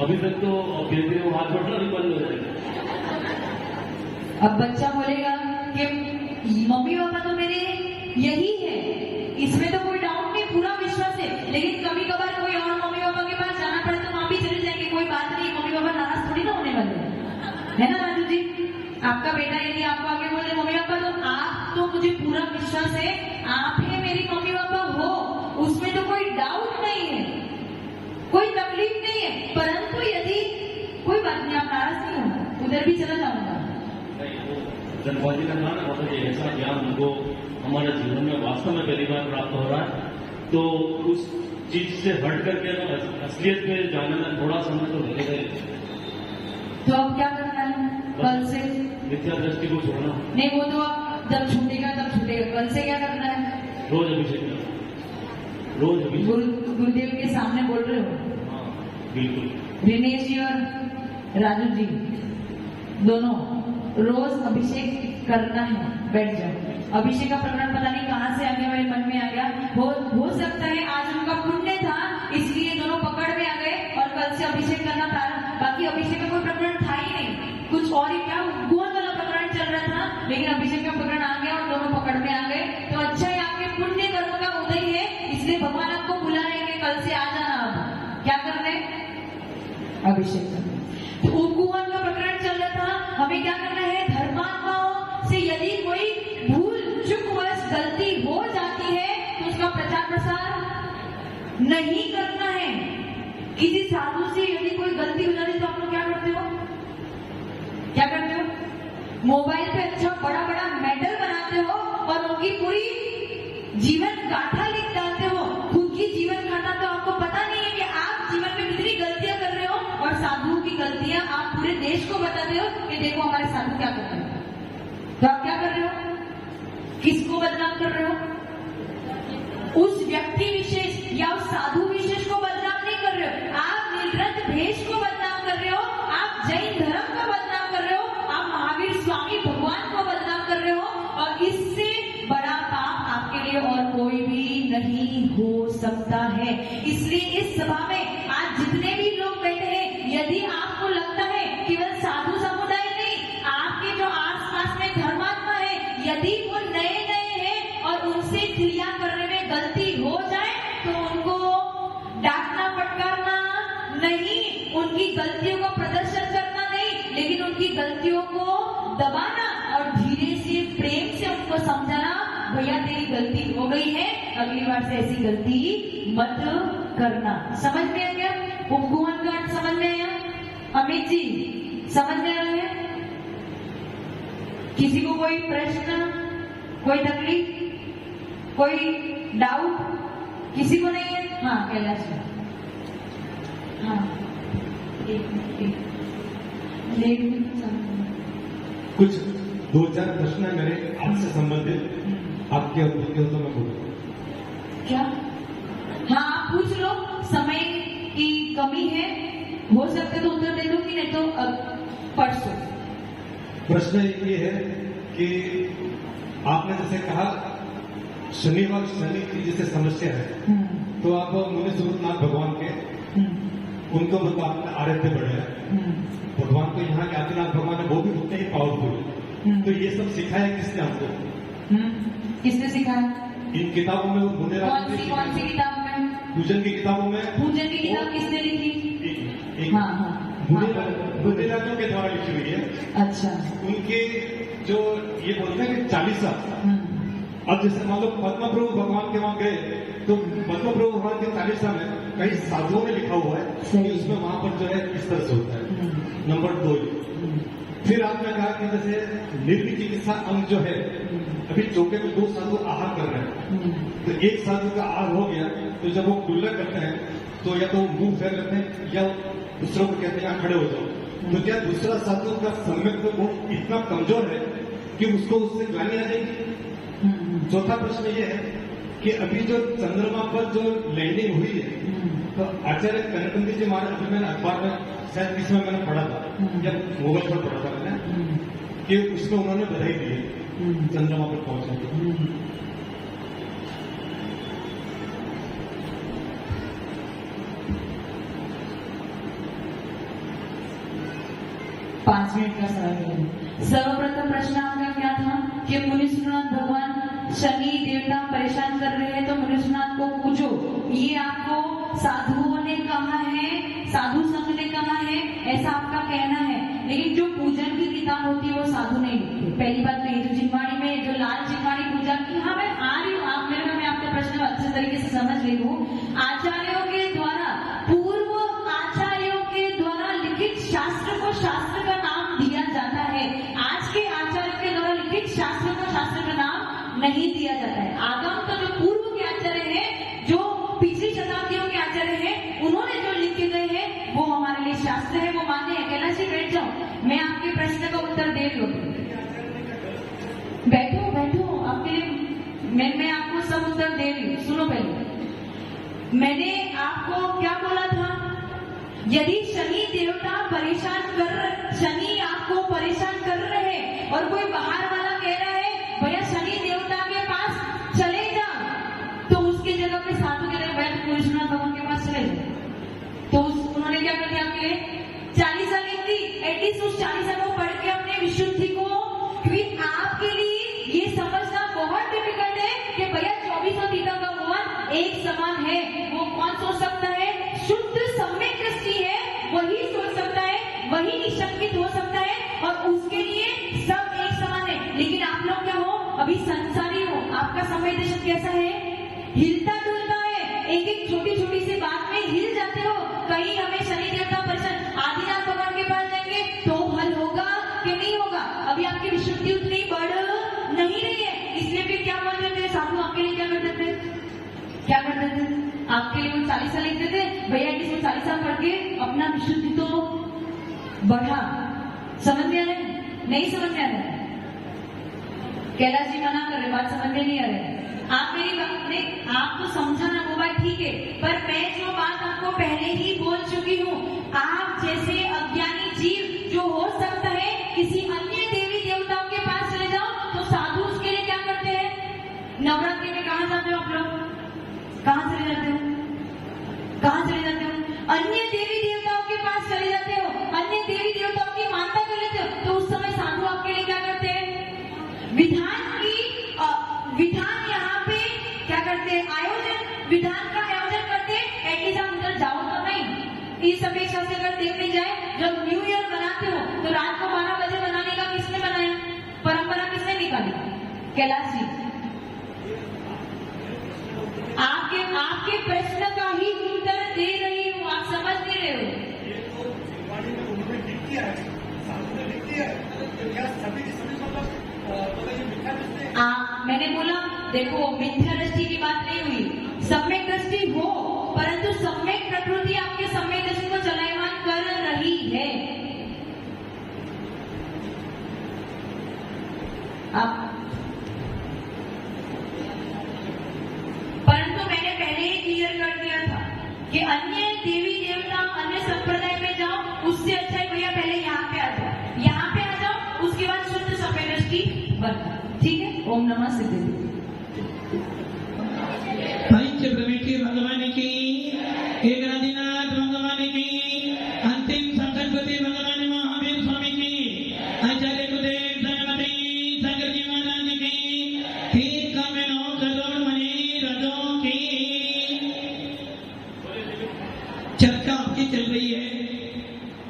अभी तक तो धीरे धीरे वो हाथ जोड़ना भी बंद हो जाएगा। अब बच्चा बोलेगा कि मम्मी पापा तो मेरे यही है, इसमें तो कोई डाउट नहीं, पूरा विश्वास है, लेकिन कभी कभार कोई और मम्मी पापा के पास जाना पड़े तो वहां भी चले जाएंगे, कोई बात नहीं, मम्मी पापा नाराज थोड़ी ना होने वाले, है ना राजू जी? आपका बेटा यदि आपको आगे बोले मम्मी पापा तो आप तो मुझे पूरा विश्वास है, आप ही मेरी मम्मी पापा हो, उसमें तो कोई डाउट नहीं है, कोई तकलीफ नहीं है, परंतु यदि कोई बात नहीं, आप नाराज नहीं होगा, उधर भी चला जाऊंगा। धनबाजी का नाम मतलब ये ऐसा ज्ञान हमको हमारे जीवन में वास्तव में पहली बार प्राप्त हो रहा है, तो उस चीज से हट करके असलियत में जाने में थोड़ा समय तो लगेगा। तो अब क्या करना है कल से? मिथ्या दृष्टि को छोड़ना। नहीं, वो तो अब जब छूटेगा तब छूटेगा, कल से क्या करना है? रोज अभिषेक करना, रोज अभिषेक। गुरुदेव के सामने बोल रहे हो? हाँ, बिल्कुल। दिनेश जी और राजू जी दोनों रोज अभिषेक करना है, बैठ जाओ। अभिषेक का प्रकरण पता नहीं कहाँ से आगे मेरे मन में आ गया, हो सकता है आज उनका पुण्य था इसलिए दोनों पकड़ में आ गए और कल से अभिषेक करना प्रारंभ। बाकी अभिषेक का कोई प्रकरण था ही नहीं, कुछ और ही क्या गोल वाला प्रकरण चल रहा था, लेकिन अभिषेक का प्रकरण आ गया और दोनों पकड़ में आ गए। तो अच्छा है, आपके पुण्य कर्म का उदय है, इसलिए भगवान आपको बुला रहे हैं कि कल से आ जाना। अब क्या करना है? अभिषेक करना। तो उपकुहन का प्रकरण चल रहा था, हमें क्या करना है? धर्मात्माओं से यदि कोई भूल चूकवश गलती हो जाती है तो उसका प्रचार प्रसार नहीं करना है। किसी साधु से यदि कोई गलती हो जाती है तो आप लोग क्या करते हो? क्या करते हो? मोबाइल पे अच्छा बड़ा बड़ा मेडल बनाते हो और उनकी पूरी जीवन गाथा लिख डालते हो। खुद की जीवन गाथा तो आपको पता नहीं है कि आप जीवन में कितनी गलतियां कर रहे हो, और साधुओं की गलतियां आप पूरे देश को बताते हो कि देखो हमारे साधु क्या करते हैं। तो आप क्या कर रहे हो? किसको बदनाम कर रहे हो? उस व्यक्ति विशेष या उस साधु विशेष को बदनाम नहीं कर रहे हो, आप निर्ग्रंथ भेष को बदनाम कर रहे हो, आप जैन धर्म को बदनाम कर रहे हो, आप महावीर स्वामी भगवान को बदनाम कर रहे हो, और इससे बड़ा पाप आपके लिए और कोई भी नहीं हो सकता है। इसलिए इस सभा में आज जितने भी लोग बैठे हैं, यदि आपको लगता है केवल साधु समुदाय नहीं, आपके जो आसपास में धर्मात्मा है, यदि वो नए नए हैं और उनसे क्रिया करने में गलती हो जाए तो उनको डांटना फटकारना नहीं, उनकी गलतियों का प्रदर्शन करना नहीं, लेकिन उनकी गलतियों को दबाना और धीरे से प्रेम से उनको समझाना, भैया तेरी गलती हो गई है, अगली बार से ऐसी गलती मत करना। समझ में आ गया? उपकुहन का अर्थ समझ में आया? अमित जी समझ में आ रहा है? किसी को कोई प्रश्न, कोई तकलीफ, कोई डाउट किसी को नहीं है? हाँ कैलाश, हाँ एक मिनट कुछ 2-4 प्रश्न है मेरे आपसे संबंधित, आपके उत्तर तो मैं बोलूँ क्या? हाँ, आप पूछ लो, समय की कमी है, हो सकता है तो उत्तर दे दूंगी, नहीं तो परसों। प्रश्न ये है कि आपने जैसे कहा शनिवार शनि की जैसे समस्या है, तो आप मुनि सूरतनाथ भगवान के उनको मतलब आपने आराध्य बढ़े हैं भगवान को, यहाँ के आदिनाथ भगवान है वो भी उतने ही पावरफुल। तो ये सब सिखाया किसने आपको? किसने सिखाया? इन किताबों में मुनि कौन सी किताब में? पूजन की किताबों में। पूजन की किताब किसने लिखी? हाँ हाँ, मुनि राजों के द्वारा लिखी हुई है। अच्छा। उनके जो ये बोलते हैं कि 40 अब जैसे मान लो पद्म प्रभु भगवान के वहां गए, तो पद्म प्रभु भगवान के 40 में कई साधुओं ने लिखा हुआ है कि उसमें वहां पर जो है इस तरह से होता है। नंबर 2, फिर आपने कहा कि जैसे निर्वी चिकित्सा अंग जो है, अभी चौके में 2 साधु आहार कर रहे हैं, तो एक साधु का आहार हो गया, तो जब वो कुल्ला करते हैं तो या तो मुंह फेर लेते हैं या दूसरों को कहते हैं खड़े हो जाओ। तो क्या दूसरा साधु का सम्यक गुण इतना कमजोर है कि उसको उससे ग्लानि आ जाएगी? चौथा प्रश्न ये है कि अभी जो चंद्रमा पर जो लैंडिंग हुई है, तो आचार्य कनकंदी जी महाराज, अभी मैंने अखबार में शायद इसमें मैंने पढ़ा था या मोबाइल पर पढ़ा था मैंने, कि उसको उन्होंने बधाई दी है चंद्रमा पर पहुंचने की। 5 मिनट का समय है। सर्वप्रथम प्रश्न आपका क्या था कि मुनीश्वरनाथ भगवान शनि देवता परेशान कर रहे हैं तो मुनीश्वरनाथ को पूजो, ये आपको साधुओं ने कहा है, साधु संघ ने कहा है, ऐसा आपका कहना है। लेकिन जो पूजन की किताब होती है वो साधु नहीं लिखते। पहली बात तो ये जो जिनवाड़ी में जो लाल जिनवाड़ी पूजा की, हाँ मैं आ रही हूँ, आप मेरे में आपका प्रश्न अच्छे तरीके से समझ ले लूँ। आचार्यों के द्वारा, पूर्व आचार्यों के द्वारा लिखित शास्त्र को शास्त्र का नाम दिया जाता है। आज के आचार्यों के द्वारा लिखित शास्त्र को शास्त्र का नाम नहीं दिया जाता है। आगम तो जो पूर्व के आचार्य हैं, जो पिछली शताब्दियों के आचार्य हैं, उन्होंने जो लिखे गए हैं वो हमारे लिए शास्त्र है, वो मान्य है। कैलाश जी बैठ जाओ, मैं आपके प्रश्न का उत्तर दे रही हूँ। बैठो बैठो, आपके लिए मैं आपको सब उत्तर दे रही हूँ। सुनो, पहले मैंने आपको क्या बोला था? यदि शनि देवता शनि आपको परेशान कर रहे हैं और कोई बाहर वाला कह रहा है भैया शनि देवता के पास चले जा, तो उसके जगह पे साधु के जगह बैठ मुनीश्वरनाथ भगवान के पास चले जाए। तो उन्होंने क्या कर दिया आपके लिए? 40 साल लिखती, एटलीस्ट उस 40 साल को पढ़ के अपने विशुद्धि को, क्योंकि आपके लिए ये समझना बहुत डिफिकल्ट है कि भैया 24 तीर्थों का भगवान एक समान है। वो कौन सोच सकता है? शुद्ध सम्यक दृष्टि है वही सोच सकता है, वही निशंकित हो सकता है, और उसके लिए सब एक समान है। लेकिन आप लोग क्या हो? अभी संसारी हो। आपका समय दर्शन कैसा है? हिलता डुलता है, एक एक छोटी छोटी सी बात में हिल जाते हो। कहीं हमें शनि देवता परेशान, आदिनाथ भगवान के पास जाएंगे तो हल होगा कि नहीं होगा? अभी आपकी विशुद्धि उतनी बढ़ नहीं रही है, इसलिए फिर क्या बोल देते हैं साधु? आपके लिए क्या करते थे? क्या करते थे? आपके लिए वो 40 साल लिखते थे, भैया इसको 40 साल पढ़ के अपना विशुद्धि तो बढ़ा। समझ में आ रहा है? नहीं समझ में आ रहा है? कैलाश जी मना कर रहे, बात समझ में नहीं आ रही है। आप मेरी बात ने आपको समझाना वो बात ठीक है, पर मैं जो बात आपको पहले ही बोल चुकी हूँ, आप जैसे अज्ञानी जीव जो हो सकता है किसी अन्य देवी देवताओं के पास चले जाओ, तो साधु उसके लिए क्या करते हैं? नवरात्रि में कहाँ जाते हो आप लोग? कहाँ चले जाते हो? कहाँ चले जाते हो? अन्य देवी देवताओं के पास चले जाते हो, अन्य देवी देवताओं की मानता कर लेते हो। तो उस समय साधु आपके लिए क्या करते हैं? विधान यहाँ पे क्या करते हैं? आयोजन, विधान का आयोजन करते हैं। एटलीस्ट आप उधर जाओ तो नहीं। इस अपेक्षा से अगर देखने जाए, जब न्यू ईयर मनाते हो तो रात को 12 बजे मनाने का किसने बनाया? परंपरा किसने निकाली? कैलाश जी, आपके प्रश्न का ही उत्तर दे रही हूँ, आप समझ नहीं रहे हो। मैंने बोला देखो, मिथ्या दृष्टि की बात नहीं हुई, सम्यक दृष्टि हो, परंतु सम्यक प्रकृति आपके सम्यक दृष्टि को चलायमान कर रही है। आप परंतु मैंने पहले ही क्लियर कर दिया था कि अन्य देवी देवता अन्य संप्रदाय में जाओ, उससे अच्छा है भैया पहले यहाँ पे आ जाओ, यहाँ पे आ जाओ, उसके बाद शुद्ध सफेद दृष्टि बन। ठीक है, ओम नमः सिद्धि। भगवान की एक आदिनाथ भगवान की अंतिम संकल्पति भगवान महावीर स्वामी की आचार्य गुरुदेव सरस्वती सागर जी महाराज की ठीक में 9 करोड़ मणि रजों की चर्चा आपकी चल रही है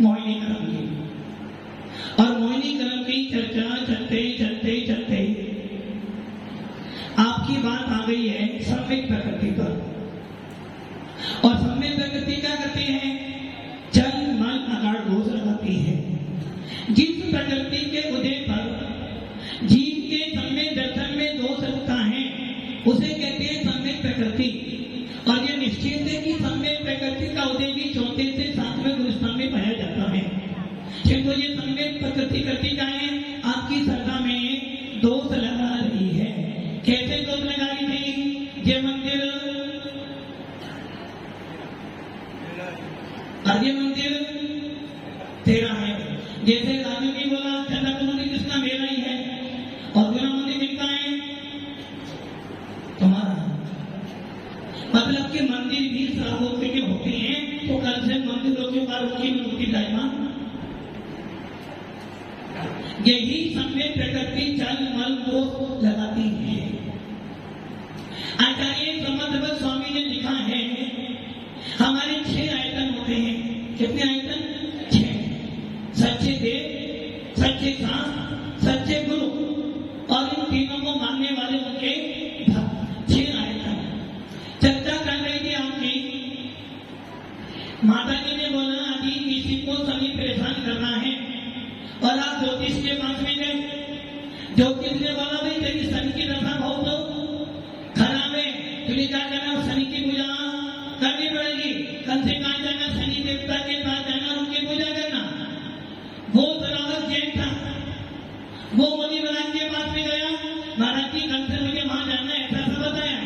मोहिनी करम की, और मोहिनी करम की चर्चा चलते चलते चलते आपकी बात आ गई है सम्यक प्रकृति पर। और सम्यक प्रकृति क्या करती है? जल मल आकार दोष लगाती है। जिस प्रकृति के उदय पर जीव के सम्यक दर्शन में दोष लगता है उसे कहते हैं सम्यक प्रकृति। और ये निश्चित है कि सम्यक प्रकृति का उदय भी 4 से 7वें गुरुस्थान में पाया जाता है। किंतु ये सम्यक प्रकृति करती क्या है? आपकी श्रद्धा में दोष लगा रही है। कैसे दोष लगा रही थी? ये मंदिर अर्घ्य मंदिर तेरा है, जैसे राजू ने बोला चंद्रपुर मंदिर किसका? मेरा ही है। और गुना मंदिर किसका है? तुम्हारा। मतलब कि मंदिर भी श्रावों के होते हैं, तो कल से मंदिरों के ऊपर उनकी मूर्ति विराजमान। यही सम्यक प्रकृति जल मल को लगाती है। आचार्य समर्थ स्वामी ने लिखा है हमारे 6 आयतन होते हैं। कितने आयतन? 6। सच्चे देव, सच्चे शास्त्र, सच्चे गुरु और इन तीनों को मानने वाले उनके भक्त। 6 आयतन। चर्चा कर रही थी आपकी। माता जी ने बोला आदि किसी को सभी परेशान करना है और आप ज्योतिष के पास में गए। ज्योतिष ने बोला भाई तेरी शनि की दशा बहुत खराब है, तुझे क्या करना? शनि की पूजा करनी पड़ेगी। कल से कहा जाना शनि देवता के पास जाना, उनकी पूजा करना। वो सरावत जैन था, वो मुनि महाराज के पास में गया। महाराज जी कल से मुझे वहां जाना है, ऐसा सब बताया।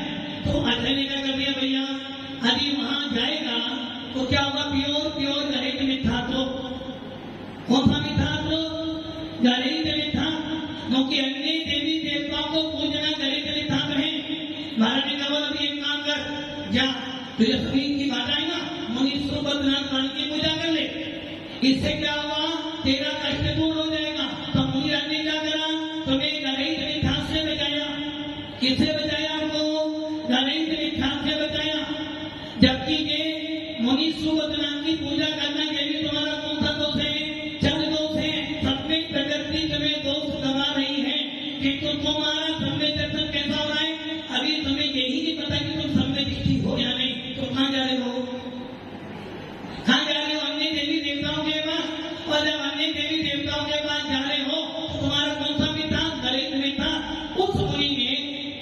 तो आचार्य ने क्या कर दिया? भैया यदि वहां जाएगा तो क्या होगा? प्योर गणित मिथ्या। तो कौन सा मिथ्या? गणित मिथ्या, क्योंकि अन्य देवी देवताओं को पूजना गणित मिथ्या है। महाराज ने कहा अभी एक काम कर, जा तुझे सभी की बात आएगा मुनीश्वर बद्रनाथ स्वामी की पूजा कर ले। इससे क्या हुआ? तेरा कष्ट दूर हो जाएगा। तो मुनि राज ने क्या करा? तुम्हें गणित मिथ्या से बचाया। किससे बचाया? आपको गणित मिथ्या से बचाया। जबकि ये मुनीश्वर बद्रनाथ की पूजा करना ये भी तुम्हारा कौन सा दोष है? चल दोष है। सम्यक प्रकृति तुम्हें दोष दबा रही है कि तुम्हारा सम्यक दर्शन कैसा हो रहा है? अभी तुम्हें यही नहीं पता कि तुम सम्यक दृष्टि हो या नहीं। तुम कहाँ जा रहे हो? कहाँ जा रहे हो? अन्य देवी देवताओं के पास। और जब अन्य देवी देवताओं के पास जा रहे हो तो तुम्हारा कौन सा मिथ्या? गणित मिथ्या। उस मुनि ने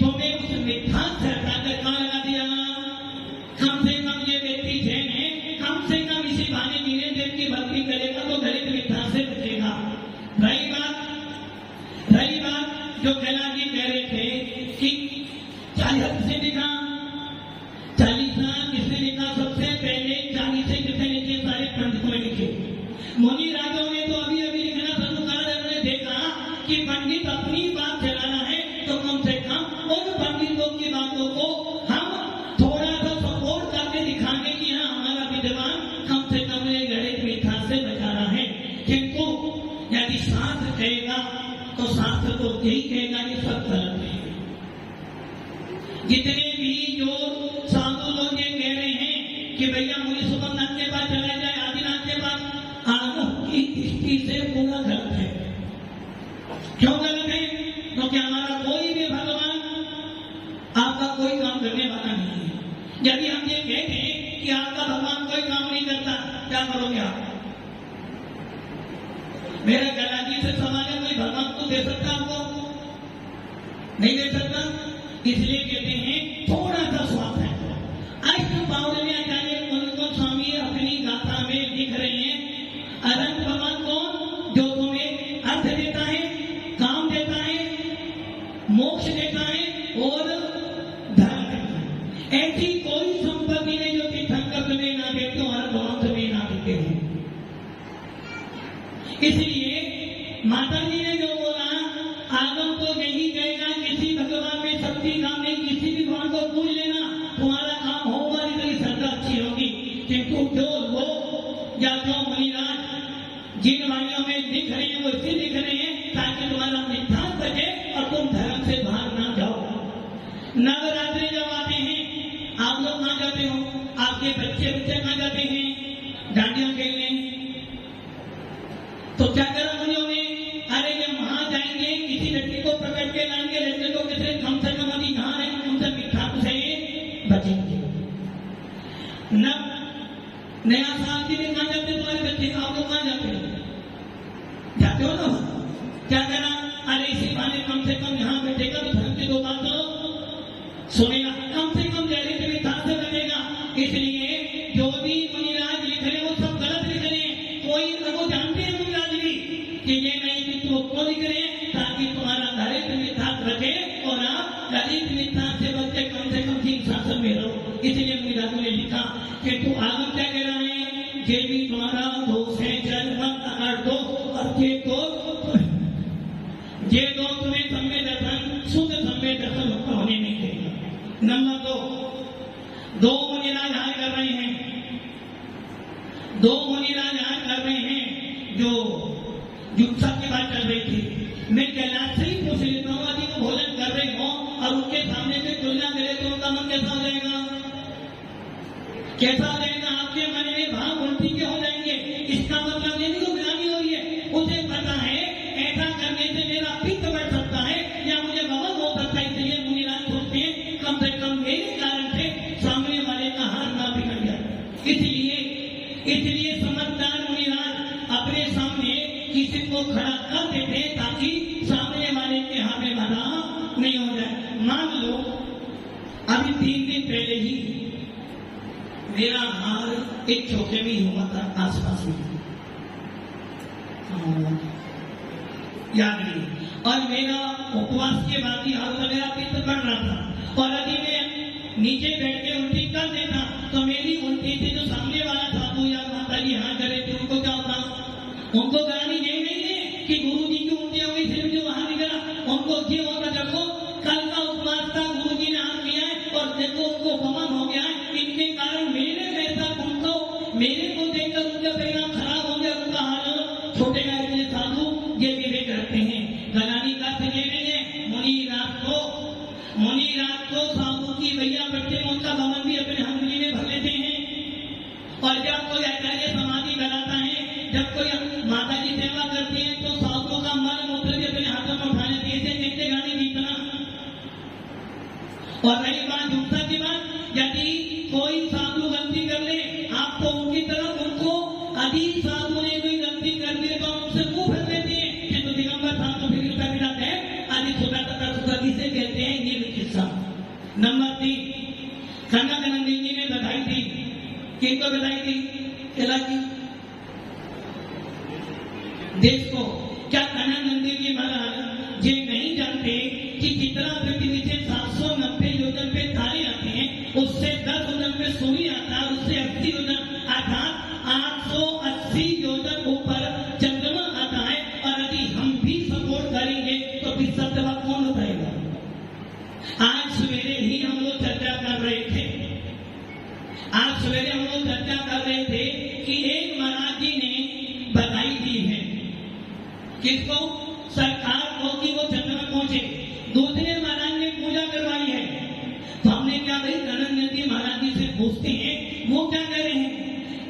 तुम्हें उस मिथ्या से हटाकर कहाँ लगा दिया? कम से कम ये व्यक्ति जैन है, कम से कम इसी बहाने नीले देव की भक्ति करेगा तो गणित मिथ्या से बचेगा। रही बात जो कैलाश जी कह रहे थे कि 40 से लिखा, 40 किसने लिखा? सबसे पहले 40 से किसने लिखे? सारे पंडितों ने लिखे। मुनि राजों ने तो अभी लिखना शुरू करा जब उन्होंने देखा कि पंडित अपनी बात चलाना है तो कम से कम उन पंडितों की बातों को हम थोड़ा सा सपोर्ट करके दिखाएंगे कि हाँ हमारा विद्वान कम से कम ये गणित मिथ्या से बचाना है। किंतु यदि शास्त्र कहेगा तो शास्त्र तो यही कहेगा कि सब गलत है। जितने भी जो साधु लोग ये कह रहे हैं कि भैया मुनि सुबरनाथ के पास चला जाए, आदिनाथ के पास, आपकी दृष्टि से पूरा गलत है। क्यों गलत है? क्योंकि हमारा कोई भी भगवान आपका कोई काम करने वाला नहीं है। यदि हम ये कहते हैं कि आपका भगवान कोई काम नहीं करता, क्या करोगे आप? मेरा गलाजी से सवाल है, कोई भगवान को दे सकता आपको? नहीं दे सकता। इसलिए कहते हैं थोड़ा सा स्वार्थ है। अष्ट पावड़ में आचार्य उनको स्वामी अपनी गाथा में लिख रहे हैं अनंत भगवान कौन? जो तुम्हें अर्थ देता है, काम देता है मोक्ष देता है और धर्म देता है। ऐसी कोई संपत्ति नहीं जो तीर्थंकर तुम्हें ना देते हो और भगवान तुम्हें ना देते हो। इसलिए माता जी ने जो बोला, आगम तो यही कहेगा किसी भगवान में शक्ति काम नहीं, किसी भी भगवान को पूज लेना, तुम्हारा काम होगा, इतनी श्रद्धा अच्छी होगी। किंतु जो लोग या जो मुनिराज जिन वाणियों में दिख रहे हैं वो इसलिए दिख रहे हैं ताकि तुम्हारा निधान बचे और तुम धर्म से बाहर ना जाओ। नवरात्रि जब आते हैं आप लोग कहाँ जाते हो? आपके बच्चे कहाँ जाते हैं? डांडिया खेलने। तो क्या करा मुनियों ने? अरे जब वहां जाएंगे किसी लड़की को पकड़ के लाएंगे, लड़के को किसी कम से कम अभी जहाँ रहेंगे कम से मिठा से बचेंगे। न नया साल के लिए कहाँ जाते तुम्हारे बच्चे? आप लोग कहाँ जाते हो? जाते हो ना? क्या करा? अरे इसी बहाने कम से कम यहाँ बैठेगा तो धर्म की दो बात सुनेगा, कम से कम जहरी मिठा से बचेगा। इसलिए जो भी मुनिराज लिख रहे वो सब गलत लिख रहे हैं। कोई वो जानते हैं मुनिराज भी कि ये नहीं तो क्यों लिख रहे हैं, ताकि तुम्हारा दरिद्र मिथ्यात्व बचे और आप दरिद्र मिथ्यात्व से बच के कम ठीक शासन में रहो। इसलिए मुनिराजों ने लिखा कि तू आगम क्या कह रहा है? ये भी तुम्हारा दोष है, जन्म अगर दो और ये दो तुम्हें सम्य दर्शन शुद्ध सम्य दर्शन होने नहीं देगा। नंबर दो मुनिराज हाय कर रहे हैं, दो मुनिराज हाय कर रहे हैं जो युक्ता की बात कर रही थी। मैं कैलाश से ही पूछ लेता हूँ, यदि वो भोजन कर रहे हो और उनके सामने से तुलना करे तो उनका मन कैसा हो जाएगा? कैसा हो जाएगा? आपके मन में भाव उल्टी के हो जाएंगे। इसका मतलब ये नहीं तो ग्लानि हो रही है, उसे पता है ऐसा करने से मेरा पित्त बढ़ सकता है या मुझे बवाल हो सकता है। इसलिए मुनिराज सोचते हैं कम से कम मेरे कारण से सामने वाले का हाथ ना बिगड़ जाए। इसलिए समझदार मुनिराज अपने सामने किसी को खड़ा कर देते ताकि सामने वाले के हाथ में बाधा नहीं हो जाए। मान लो अभी 3 दिन पहले ही मेरा हार एक चौके में हुआ था, आसपास में याद नहीं, और मेरा उपवास के बाद ही हाल तो मेरा पित्त बढ़ रहा था और यदि मैं नीचे बैठ के उल्टी कर देता तो मेरी उल्टी से जो सामने वाला साधु या माता जी हाथ करे थे उनको क्या होता? उनको गाली ये नहीं है कि गुरु जी की उल्टी हो गई सिर्फ जो वहां निकला, उनको ये होगा देखो कल का उपवास था, गुरु जी ने हाथ किया है और देखो उनको अपमान हो गया है, इनके कारण मेरे जैसा उनको मेरे को देखकर उनका परिणाम खराब हो गया, उनका हाल छोटेगा। इसलिए साधु ये विवेक रखते हैं। गलानी का ये नहीं है। मुनि रात को साधु की भैया बच्चे में उनका भवन भी अपने हंगली में भर लेते हैं। और जब कोई आचार्य समाधि कराता है, जब कोई माता की सेवा करती है तो साधु का मल मूत्र भी अपने हाथों में उठा लेते हैं। इसे कहते गाने जीतना। और रही बात दूसरा की बात, यदि कोई साधु गलती कर ले आप तो उनकी तरफ उनको यदि साधु ने कोई गलती कर दी तो उनसे मुंह फेर देते हैं कि तो दिगंबर साधु फिर उसका मिलाते हैं आदि सुधा तथा सुधा किसे कहते हैं ये किस्सा। नंबर 3 कनक नंदी जी ने बधाई दी। किनको बधाई दी? केला की देश को। क्या कनक नंदी जी महाराज ये नहीं जानते कि जितना पृथ्वी से 790 योजन पे तारे आते हैं उससे 10 योजन पे सूर्य आता है, उससे 80 योजन अर्थात 880 योजन ऊपर चंद्रमा आता है। और यदि हम भी सपोर्ट करेंगे तो फिर सत्य कौन उठाएगा? आज सवेरे ही हम लोग चर्चा कर रहे थे कि एक महाराज जी ने बधाई दी है किसको? सरकार को कि वो चंद्रमा पहुंचे। दूसरे महाराज ने पूजा करवाई है तो हमने क्या भाई कनक नंदी महाराज जी से पूछते हैं वो क्या कर रहे हैं।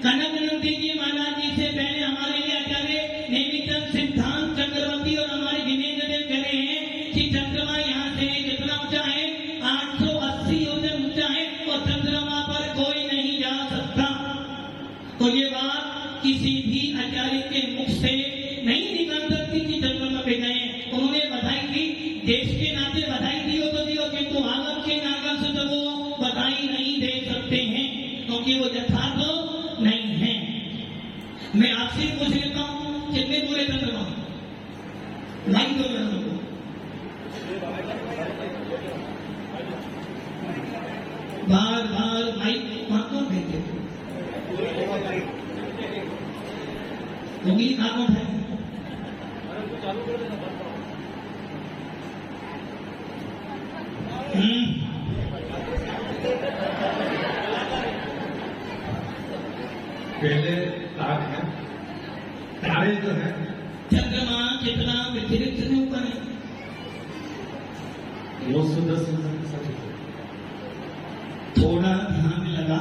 कनक नंदी जी महाराज जी से पहले हमारे लिए आचार्य नेमिचंद सिद्धांत चक्रवर्ती और हमारे जिनेन्द्र देव कह रहे हैं कि चंद्रमा यहाँ से कितना ऊंचा है? 880 योजन ऊंचा है और चंद्रमा पर कोई नहीं जा सकता। तो ये बात किसी भी आचार्य के मुख से नहीं निकल सकती कि चंद्रमा पे गए। उन्होंने बधाई दी, देश के नाते बधाई दियो तो दियो, किंतु आगम के नागम से तो वो बधाई नहीं दे सकते हैं क्योंकि वो यथार्थ नहीं है। मैं आपसे पूछ लेता हूँ कितने पूरे चंद्रमा? नहीं दो बार बार माइक वहां क्यों भेजते हो? उंगली कहाँ को उठाए? पहले तार है, तारे जो है चंद्रमा कितना पृथ्वी से ऊपर है? वो 10 थोड़ा ध्यान लगा,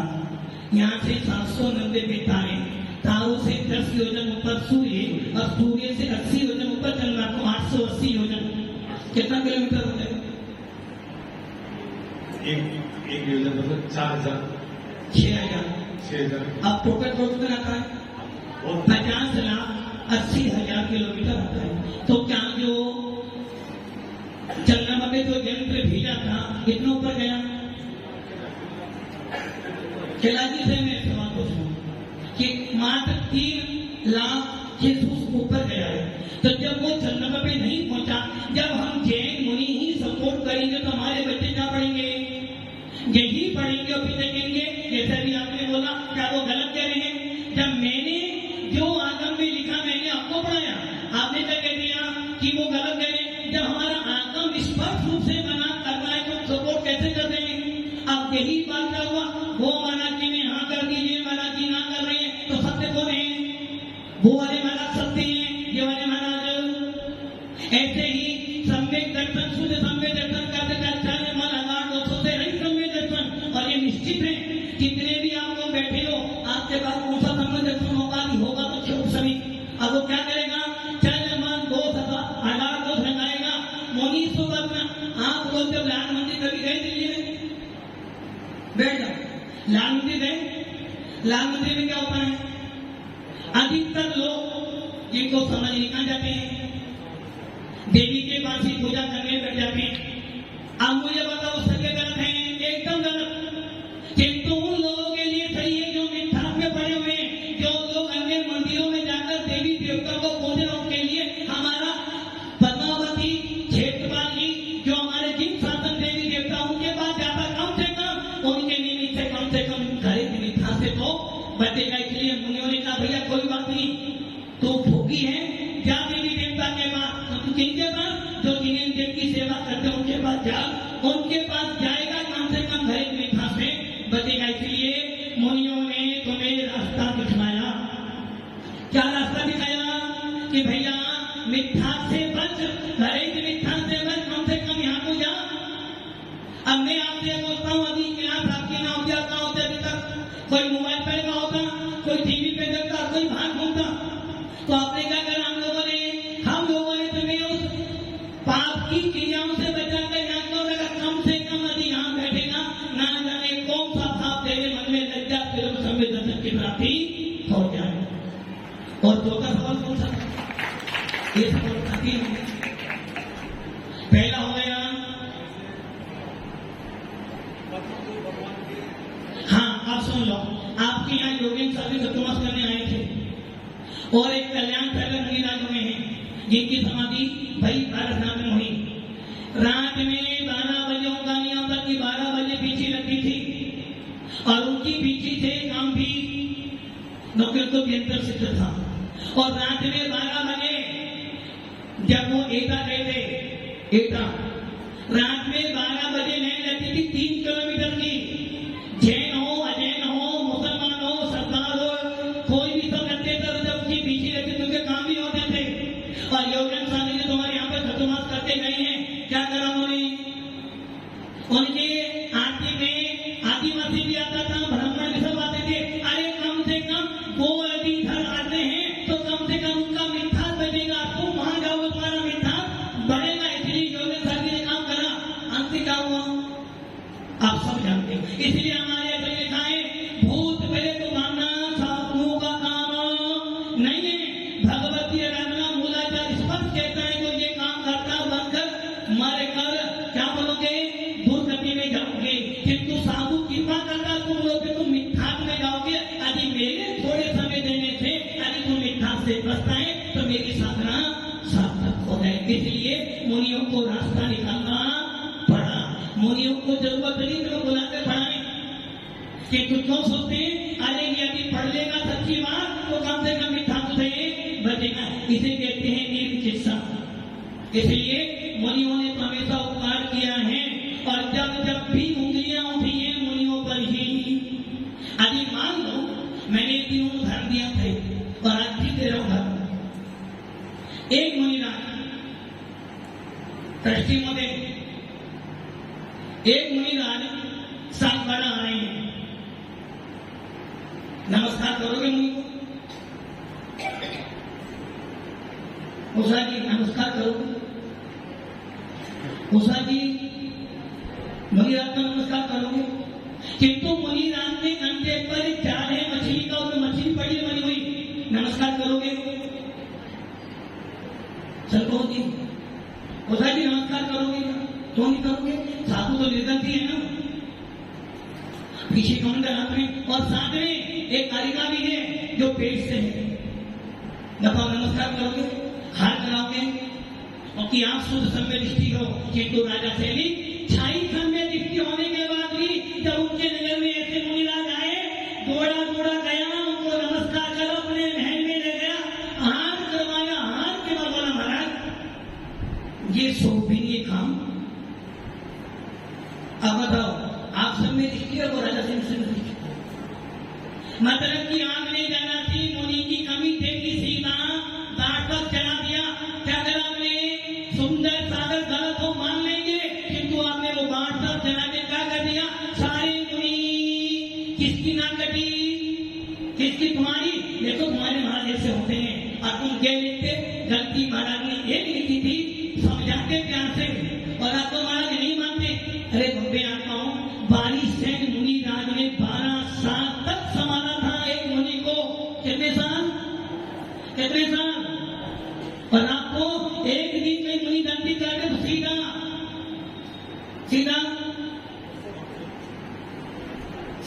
यहाँ से 790 तारे, तारों से 10 योजन ऊपर सूर्य और सूर्य से 80 योजन ऊपर चंद्रमा, को 880 योजन। कितना किलोमीटर हो जाएगा? एक योजना मतलब 4000 6000। 6000 अब टोटल कितना आता है? 50,80,000 किलोमीटर आता है। तो क्या जो चंद्रमा पे जो यंत्र भेजा था कितना ऊपर गया? खिलाड़ी से मैं सवाल पूछूं कि मात्र 3,00,000 ऊपर गया है। तो जब वो चंद्रमा पे नहीं पहुंचा, जब हम जैन मुनि ही सपोर्ट करेंगे तो हमारे बच्चे क्या पढ़ेंगे? यही पढ़ेंगे और फिर देखेंगे। जैसा भी आपने बोला, क्या वो गलत कह रहे हैं? जब मैंने जो आगम में लिखा मैंने आपको पढ़ाया, आपने क्या कह दिया कि वो गलत कह रहे हैं? जब हमारा आगम स्पष्ट रूप से मना कर रहा है तो सपोर्ट कैसे कर रहे हैं? अब यही बात क्या हुआ? वो मना कि ने हाँ कर दीजिए, मना कि ना कर रहे हैं, तो सत्य कौन है? वो वाले महाराज सत्य हैं, ये वाले महाराज। ऐसे ही सम्यक दर्शन, शुद्ध सम्यक दर्शन करते करते मन आधार दोषों से रहित सम्यक दर्शन। और ये निश्चित है, कितने भी आप लोग बैठे हो, आपके पास कौन सा सम्यक दर्शन होगा तो छोड़ सभी। अब वो क्या करेगा? चल मन दोष आधार दोष लगाएगा। मोनी सो अपना आप लोग जब लाल मंदिर कभी गए दिल्ली में, बैठ जाओ, लाल मंदिर गए? लाल मंदिर में क्या होता है? अधिकतर लोग जिनको समझ निकाल जाते हैं, देवी के पास ही पूजा करने बैठ जाते हैं। अब मुझे बताओ सही गलत है? एकदम गलत। किंतु उन लोगों के लिए सही है जो मिथ्यात्व में पड़े हुए हैं, जो लोग अन्य मंदिरों में जाकर देवी देवता को पूजन, उनके लिए हमारा पद्मावती क्षेत्रवाली जो हमारे जिन शासन देवी देवता उनके पास जाता, कम से कम उनके निमित्त से कम घरे की मिथ्या से तो बचेगा। इसलिए मुनियों ने कहा भैया कोई बात नहीं, तो भोगी है, जा देवी देवता के पास, तो किनके पास? जो जिन्हें देव की सेवा करते हैं उनके पास जा, उनके पास जाएगा, कम से कम घरे की मिथ्या से बचेगा। इसलिए मुनियों ने तुम्हें रास्ता दिखाया। क्या रास्ता दिखाया? कि भैया मिथ्या से बच, घरे की मिथ्या से बच, कम से कम यहाँ को जा। अब मैं आपसे पूछता हूँ, अभी क्लास आपके ना हो गया, कहाँ होते अभी तक? कोई मोबाइल पे लगा होता, कोई टीवी पे देखता, कोई बाहर घूमता। तो आपने क्या करा? हम लोगों ने तुम्हें उस पाप की क्रियाओं से बचाकर यहाँ क्यों लगा? कम से कम यदि यहाँ बैठेगा, ना जाने कौन सा पाप तेरे मन में लग जाए, फिर सम्यक दर्शन की प्राप्ति हो जाए। और दो का सवाल कौन सा? ये सवाल काफी है। पहला हो गया, हाँ आप सुन लो, आपके यहाँ योगेंद्र साहब चतुर्मास करने आए थे और एक कल्याण सागर मुनिराज हुए हैं जिनकी समाधि भाई भारतनाथ में हुई। रात में 12 बजे उनका नियम था कि 12 बजे पीछे लगती थी और उनकी पीछे से काम भी नौकरी को नियंत्रण सिद्ध था। और रात में 12 बजे जब वो एटा गए थे, रात में 12 बजे नहीं लगती थी 3 किलोमीटर की। जैन हो, अजैन हो, मुसलमान हो, सरदार हो, कोई भी तो करते थे, जब उसकी पीछे रहते थे उनके काम भी होते थे। और योगेंद्र स्वामी जी तुम्हारे यहाँ पे चतुर्मास करते गए हैं, क्या करा उन्होंने? उनके आरती में आदिवासी भी आता था, ब्राह्मण भी सब आते थे। अरे कम से कम वो यदि इधर आते हैं तो कम से कम उनका मिथ्या बचेगा। तुम वहां जाओगे तुम्हारा मिथ्या बढ़ेगा। इसलिए योगेंद्र स्वामी ने काम करा। अंत क्या हुआ आप सब जानते हैं। इसलिए हमारे ऐसे लिखा है, भूत प्रेत मानना साधुओं का काम नहीं है। भगवती आराधना मूलाचार स्पष्ट कहता है, जो ये काम करता बनकर मर कर क्या बोलोगे? दुर्गति में जाओगे। किंतु साधु कृपा करता तुम लोग तुम मिथ्या में जाओगे। यदि मेरे थोड़े समय देने से यदि तुम मिथ्या से बचता है तो मेरी साधना सार्थक हो जाए। इसलिए मुनियों को रास्ता निकालना पड़ा। मुनियों को जरूरत नहीं तो बुलाकर पढ़ाने। कि कुछ लोग सोचते हैं अरे यदि पढ़ लेगा सच्ची बात तो कम से कम मिथ्या से बचेगा। इसे कहते हैं निर्चिकित्सा। इसलिए मुनियों ने तो हमेशा उपकार किया है और जब जब भी उंगलियां उठी है मुनियों पर ही। यदि मान लो मैंने एक दिन उदाहरण दिया था और आज भी दे रहा हूं। एक मुनिराज दृष्टिमध्ये एक मुनिराज सातवाड़ा आ रहे हैं। नमस्कार करोगे मुनि को? उषा जी नमस्कार करोगे? उषा जी मुनिराज का नमस्कार करोगे? किंतु मुनिराज ने कंधे पर जाल है मछली का, उसमें मछली पड़ी मरी हुई, नमस्कार करोगे? चलो जी उषा जी नमस्कार करोगे? क्यों नहीं करोगे? साधु तो निर्गंधी है ना, पीछे कमंडल हाथ में और साथ में एक कारिका भी है जो पेट से है। बताओ नमस्कार करोगे? हाथ कराओगे? और कि आप शुद्ध सम्य दृष्टि हो। किंतु राजा सैनिक छाई सम्य दृष्टि होने के बाद भी जब उनके नगर में ऐसे मुनिराज आए, दौड़ा दौड़ा गया, उनको नमस्कार करो, अपने महल में ले गया, हाथ करवाया, हाथ के बाद बोला महाराज ये शोभनीय काम। अब बताओ आप सब में दृष्टि है वो राजा सैनिक से दृष्टि, मतलब कि आपने जाना थी मुनि की कमी थे कि सीधा दांत पर चला दिया। क्या करा आपने? सुंदर सागर गलत हो मान लेंगे, किंतु आपने वो बांट पर चला के क्या कर दिया? सारे मुनि किसकी ना कटी? किसकी? तुम्हारी। देखो तुम्हारे महाराज ऐसे होते हैं और तुम क्या लिखते? गलती महाराज ने ये लिखी थी, समझाते प्यार से, और आप तो महाराज नहीं मानते। अरे भव्य आत्माओं, 22 सैन मुनि राज ने 12 साल तक संभाला था एक मुनि को। कितने साल? कितने साल? और आपको एक दिन में मुनि गलती करके तो सीधा सीधा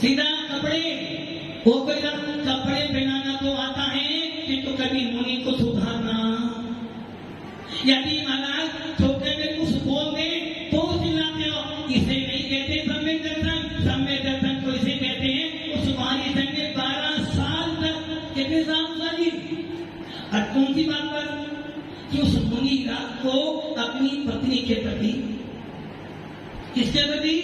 सीधा कपड़े वो कोई कपड़े पहनाना तो आता है, किंतु कभी मुनि को सुधारना। यदि महाराज छोटे में कुछ बोल दे तो चिल्लाते हो, इसे नहीं कहते सम्यक दर्शन। सम्यक दर्शन को इसे कहते हैं उस वाणी संगे 12 साल तक। कितने साल जी? और कौन सी बात पर? कि उस मुनि राज को अपनी पत्नी के प्रति, किसके प्रति?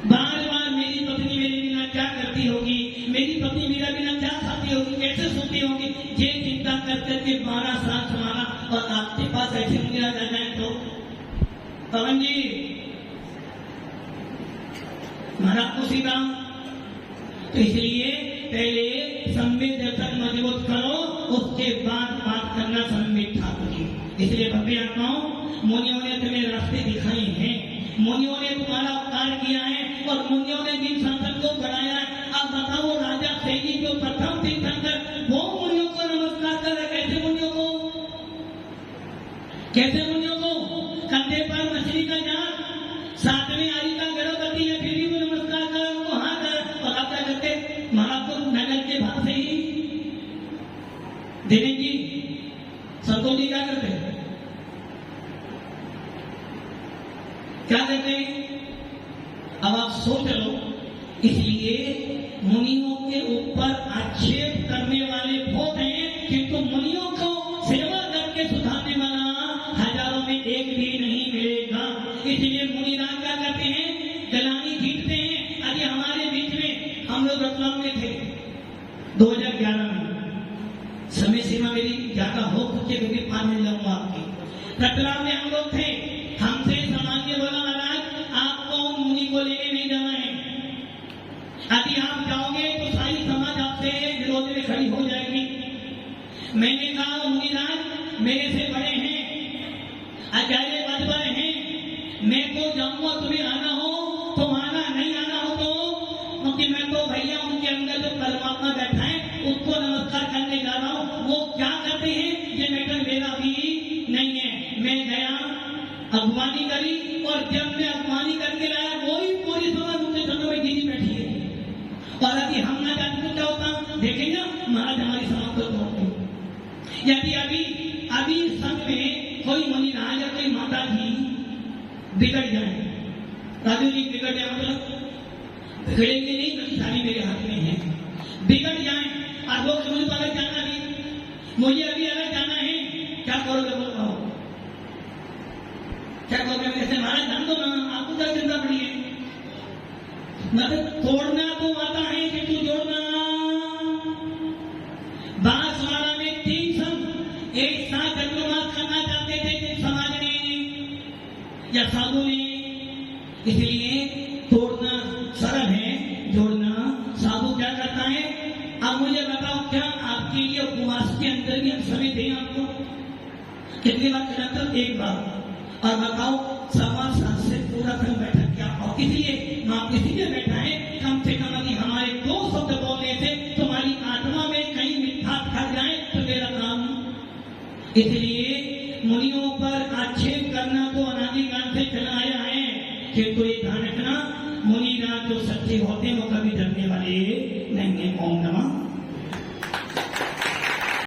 बार बार मेरी पत्नी मेरे बिना क्या करती होगी, मेरी पत्नी मेरा बिना क्या खाती होगी, कैसे सोती होगी, ये चिंता कर करके 12 साल संभाला। और आपके पास ऐसे मुनिराज आ जाए तो पवन जी महाराज को सीधा। तो इसलिए पहले सम्यक दर्शन मजबूत करो, उसके बाद बात करना सम्यक ठाकुर जी। इसलिए भव्य आत्माओं, मुनियों ने तुम्हें रास्ते दिखाए हैं, मुनियों ने तुम्हारा उपकार किया है और मुनियों ने जिन संसद को बढ़ाया है। अब बताओ राजा सैनिक जो प्रथम तीर्थंकर वो मुनियों को नमस्कार कर रहे। कैसे मुनियों को? कैसे मुनियों को? कंधे पर मछली का जाल, साथ में आरी का गर्भवती है, फिर भी वो नमस्कार कर, उनको हाथ कर। और आप क्या करते? महाराज को नगर के भाग से ही देने की संतोष जी क्या करते हैं? क्या कहते हैं? अब आप सोच लो। इसलिए मुनियों के ऊपर आक्षेप करने वाले बहुत हैं, किंतु मुनियों को सेवा करके सुधारने वाला हजारों में एक भी नहीं मिलेगा। इसलिए मुनिराज क्या करते हैं? गलानी खींचते हैं। अरे हमारे बीच में हम लोग रतलाम में थे 2011 में, समय सीमा मेरी ज्यादा हो चुकी क्योंकि 5 मिनट लगूंगा आपकी। रतलाम में हम लोग थे, हमसे समाज ने बोला महाराज आपको मुनि को लेके नहीं जाना है, यदि आप जाओगे तो सारी समाज आपसे विरोध में खड़ी हो जाएगी। मैंने कहा मुनिराज मेरे से बड़े हैं, आचार्य पद पर हैं, मैं तो जाऊंगा, तुम्हें आना हो तो आना, नहीं आना हो तो, क्योंकि मैं तो भैया उनके अंदर जो परमात्मा बैठा है उसको नमस्कार करने जा रहा हूँ। वो क्या करते हैं ये मैटर मेरा भी नहीं है। मैं गया, अगवानी करी, और जब मैं अगवानी करके लाया वही पूरी समाज उनके संग में गिरी बैठी है। और यदि हम ना जाते तो क्या होता? देखेंगे ना महाराज हमारी समाज को होती। यदि अभी संघ में कोई मुनिराज या कोई माता जी बिगड़ जाए, राजू जी बिगड़ जाए, मतलब बिगड़ेंगे नहीं, बल्कि सारी मेरे हाथ में है। बिगड़ जाए और वो मुझे अलग जाना भी, मुझे अभी अलग जाना है, क्या करोगे बोल रहा हूँ, क्या करोगे? कैसे महाराज जान दो ना, आपको क्या चिंता पड़ी है? मतलब तोड़ना तो आता है कि तू जोड़ना। बांसवाड़ा में 3 संघ एक साथ जगन्नाथ करना चाहते थे समाज ने या साधु ने, इसलिए तोड़ना सरल है, जोड़ना साधु क्या करता है? अब मुझे बताओ, क्या आपके लिए उपवास के अंदर भी हम समय दें आपको? कितनी बार चलाता? एक बार। और बताओ 7:15 से पूरा दिन बैठा क्या? और इसलिए मां इसलिए बैठा है, कम से कम अभी हमारे 2 शब्द बोलने से तुम्हारी आत्मा में कहीं मिठास खा जाए तो मेरा काम। इसलिए मुनियों पर आक्षेप करना तो अनादिकाल से चला आया है, कि तो ये ध्यान रखना, मुनिराज जो सच्चे होते हैं वो कभी डरने वाले नहीं है। ओम नमः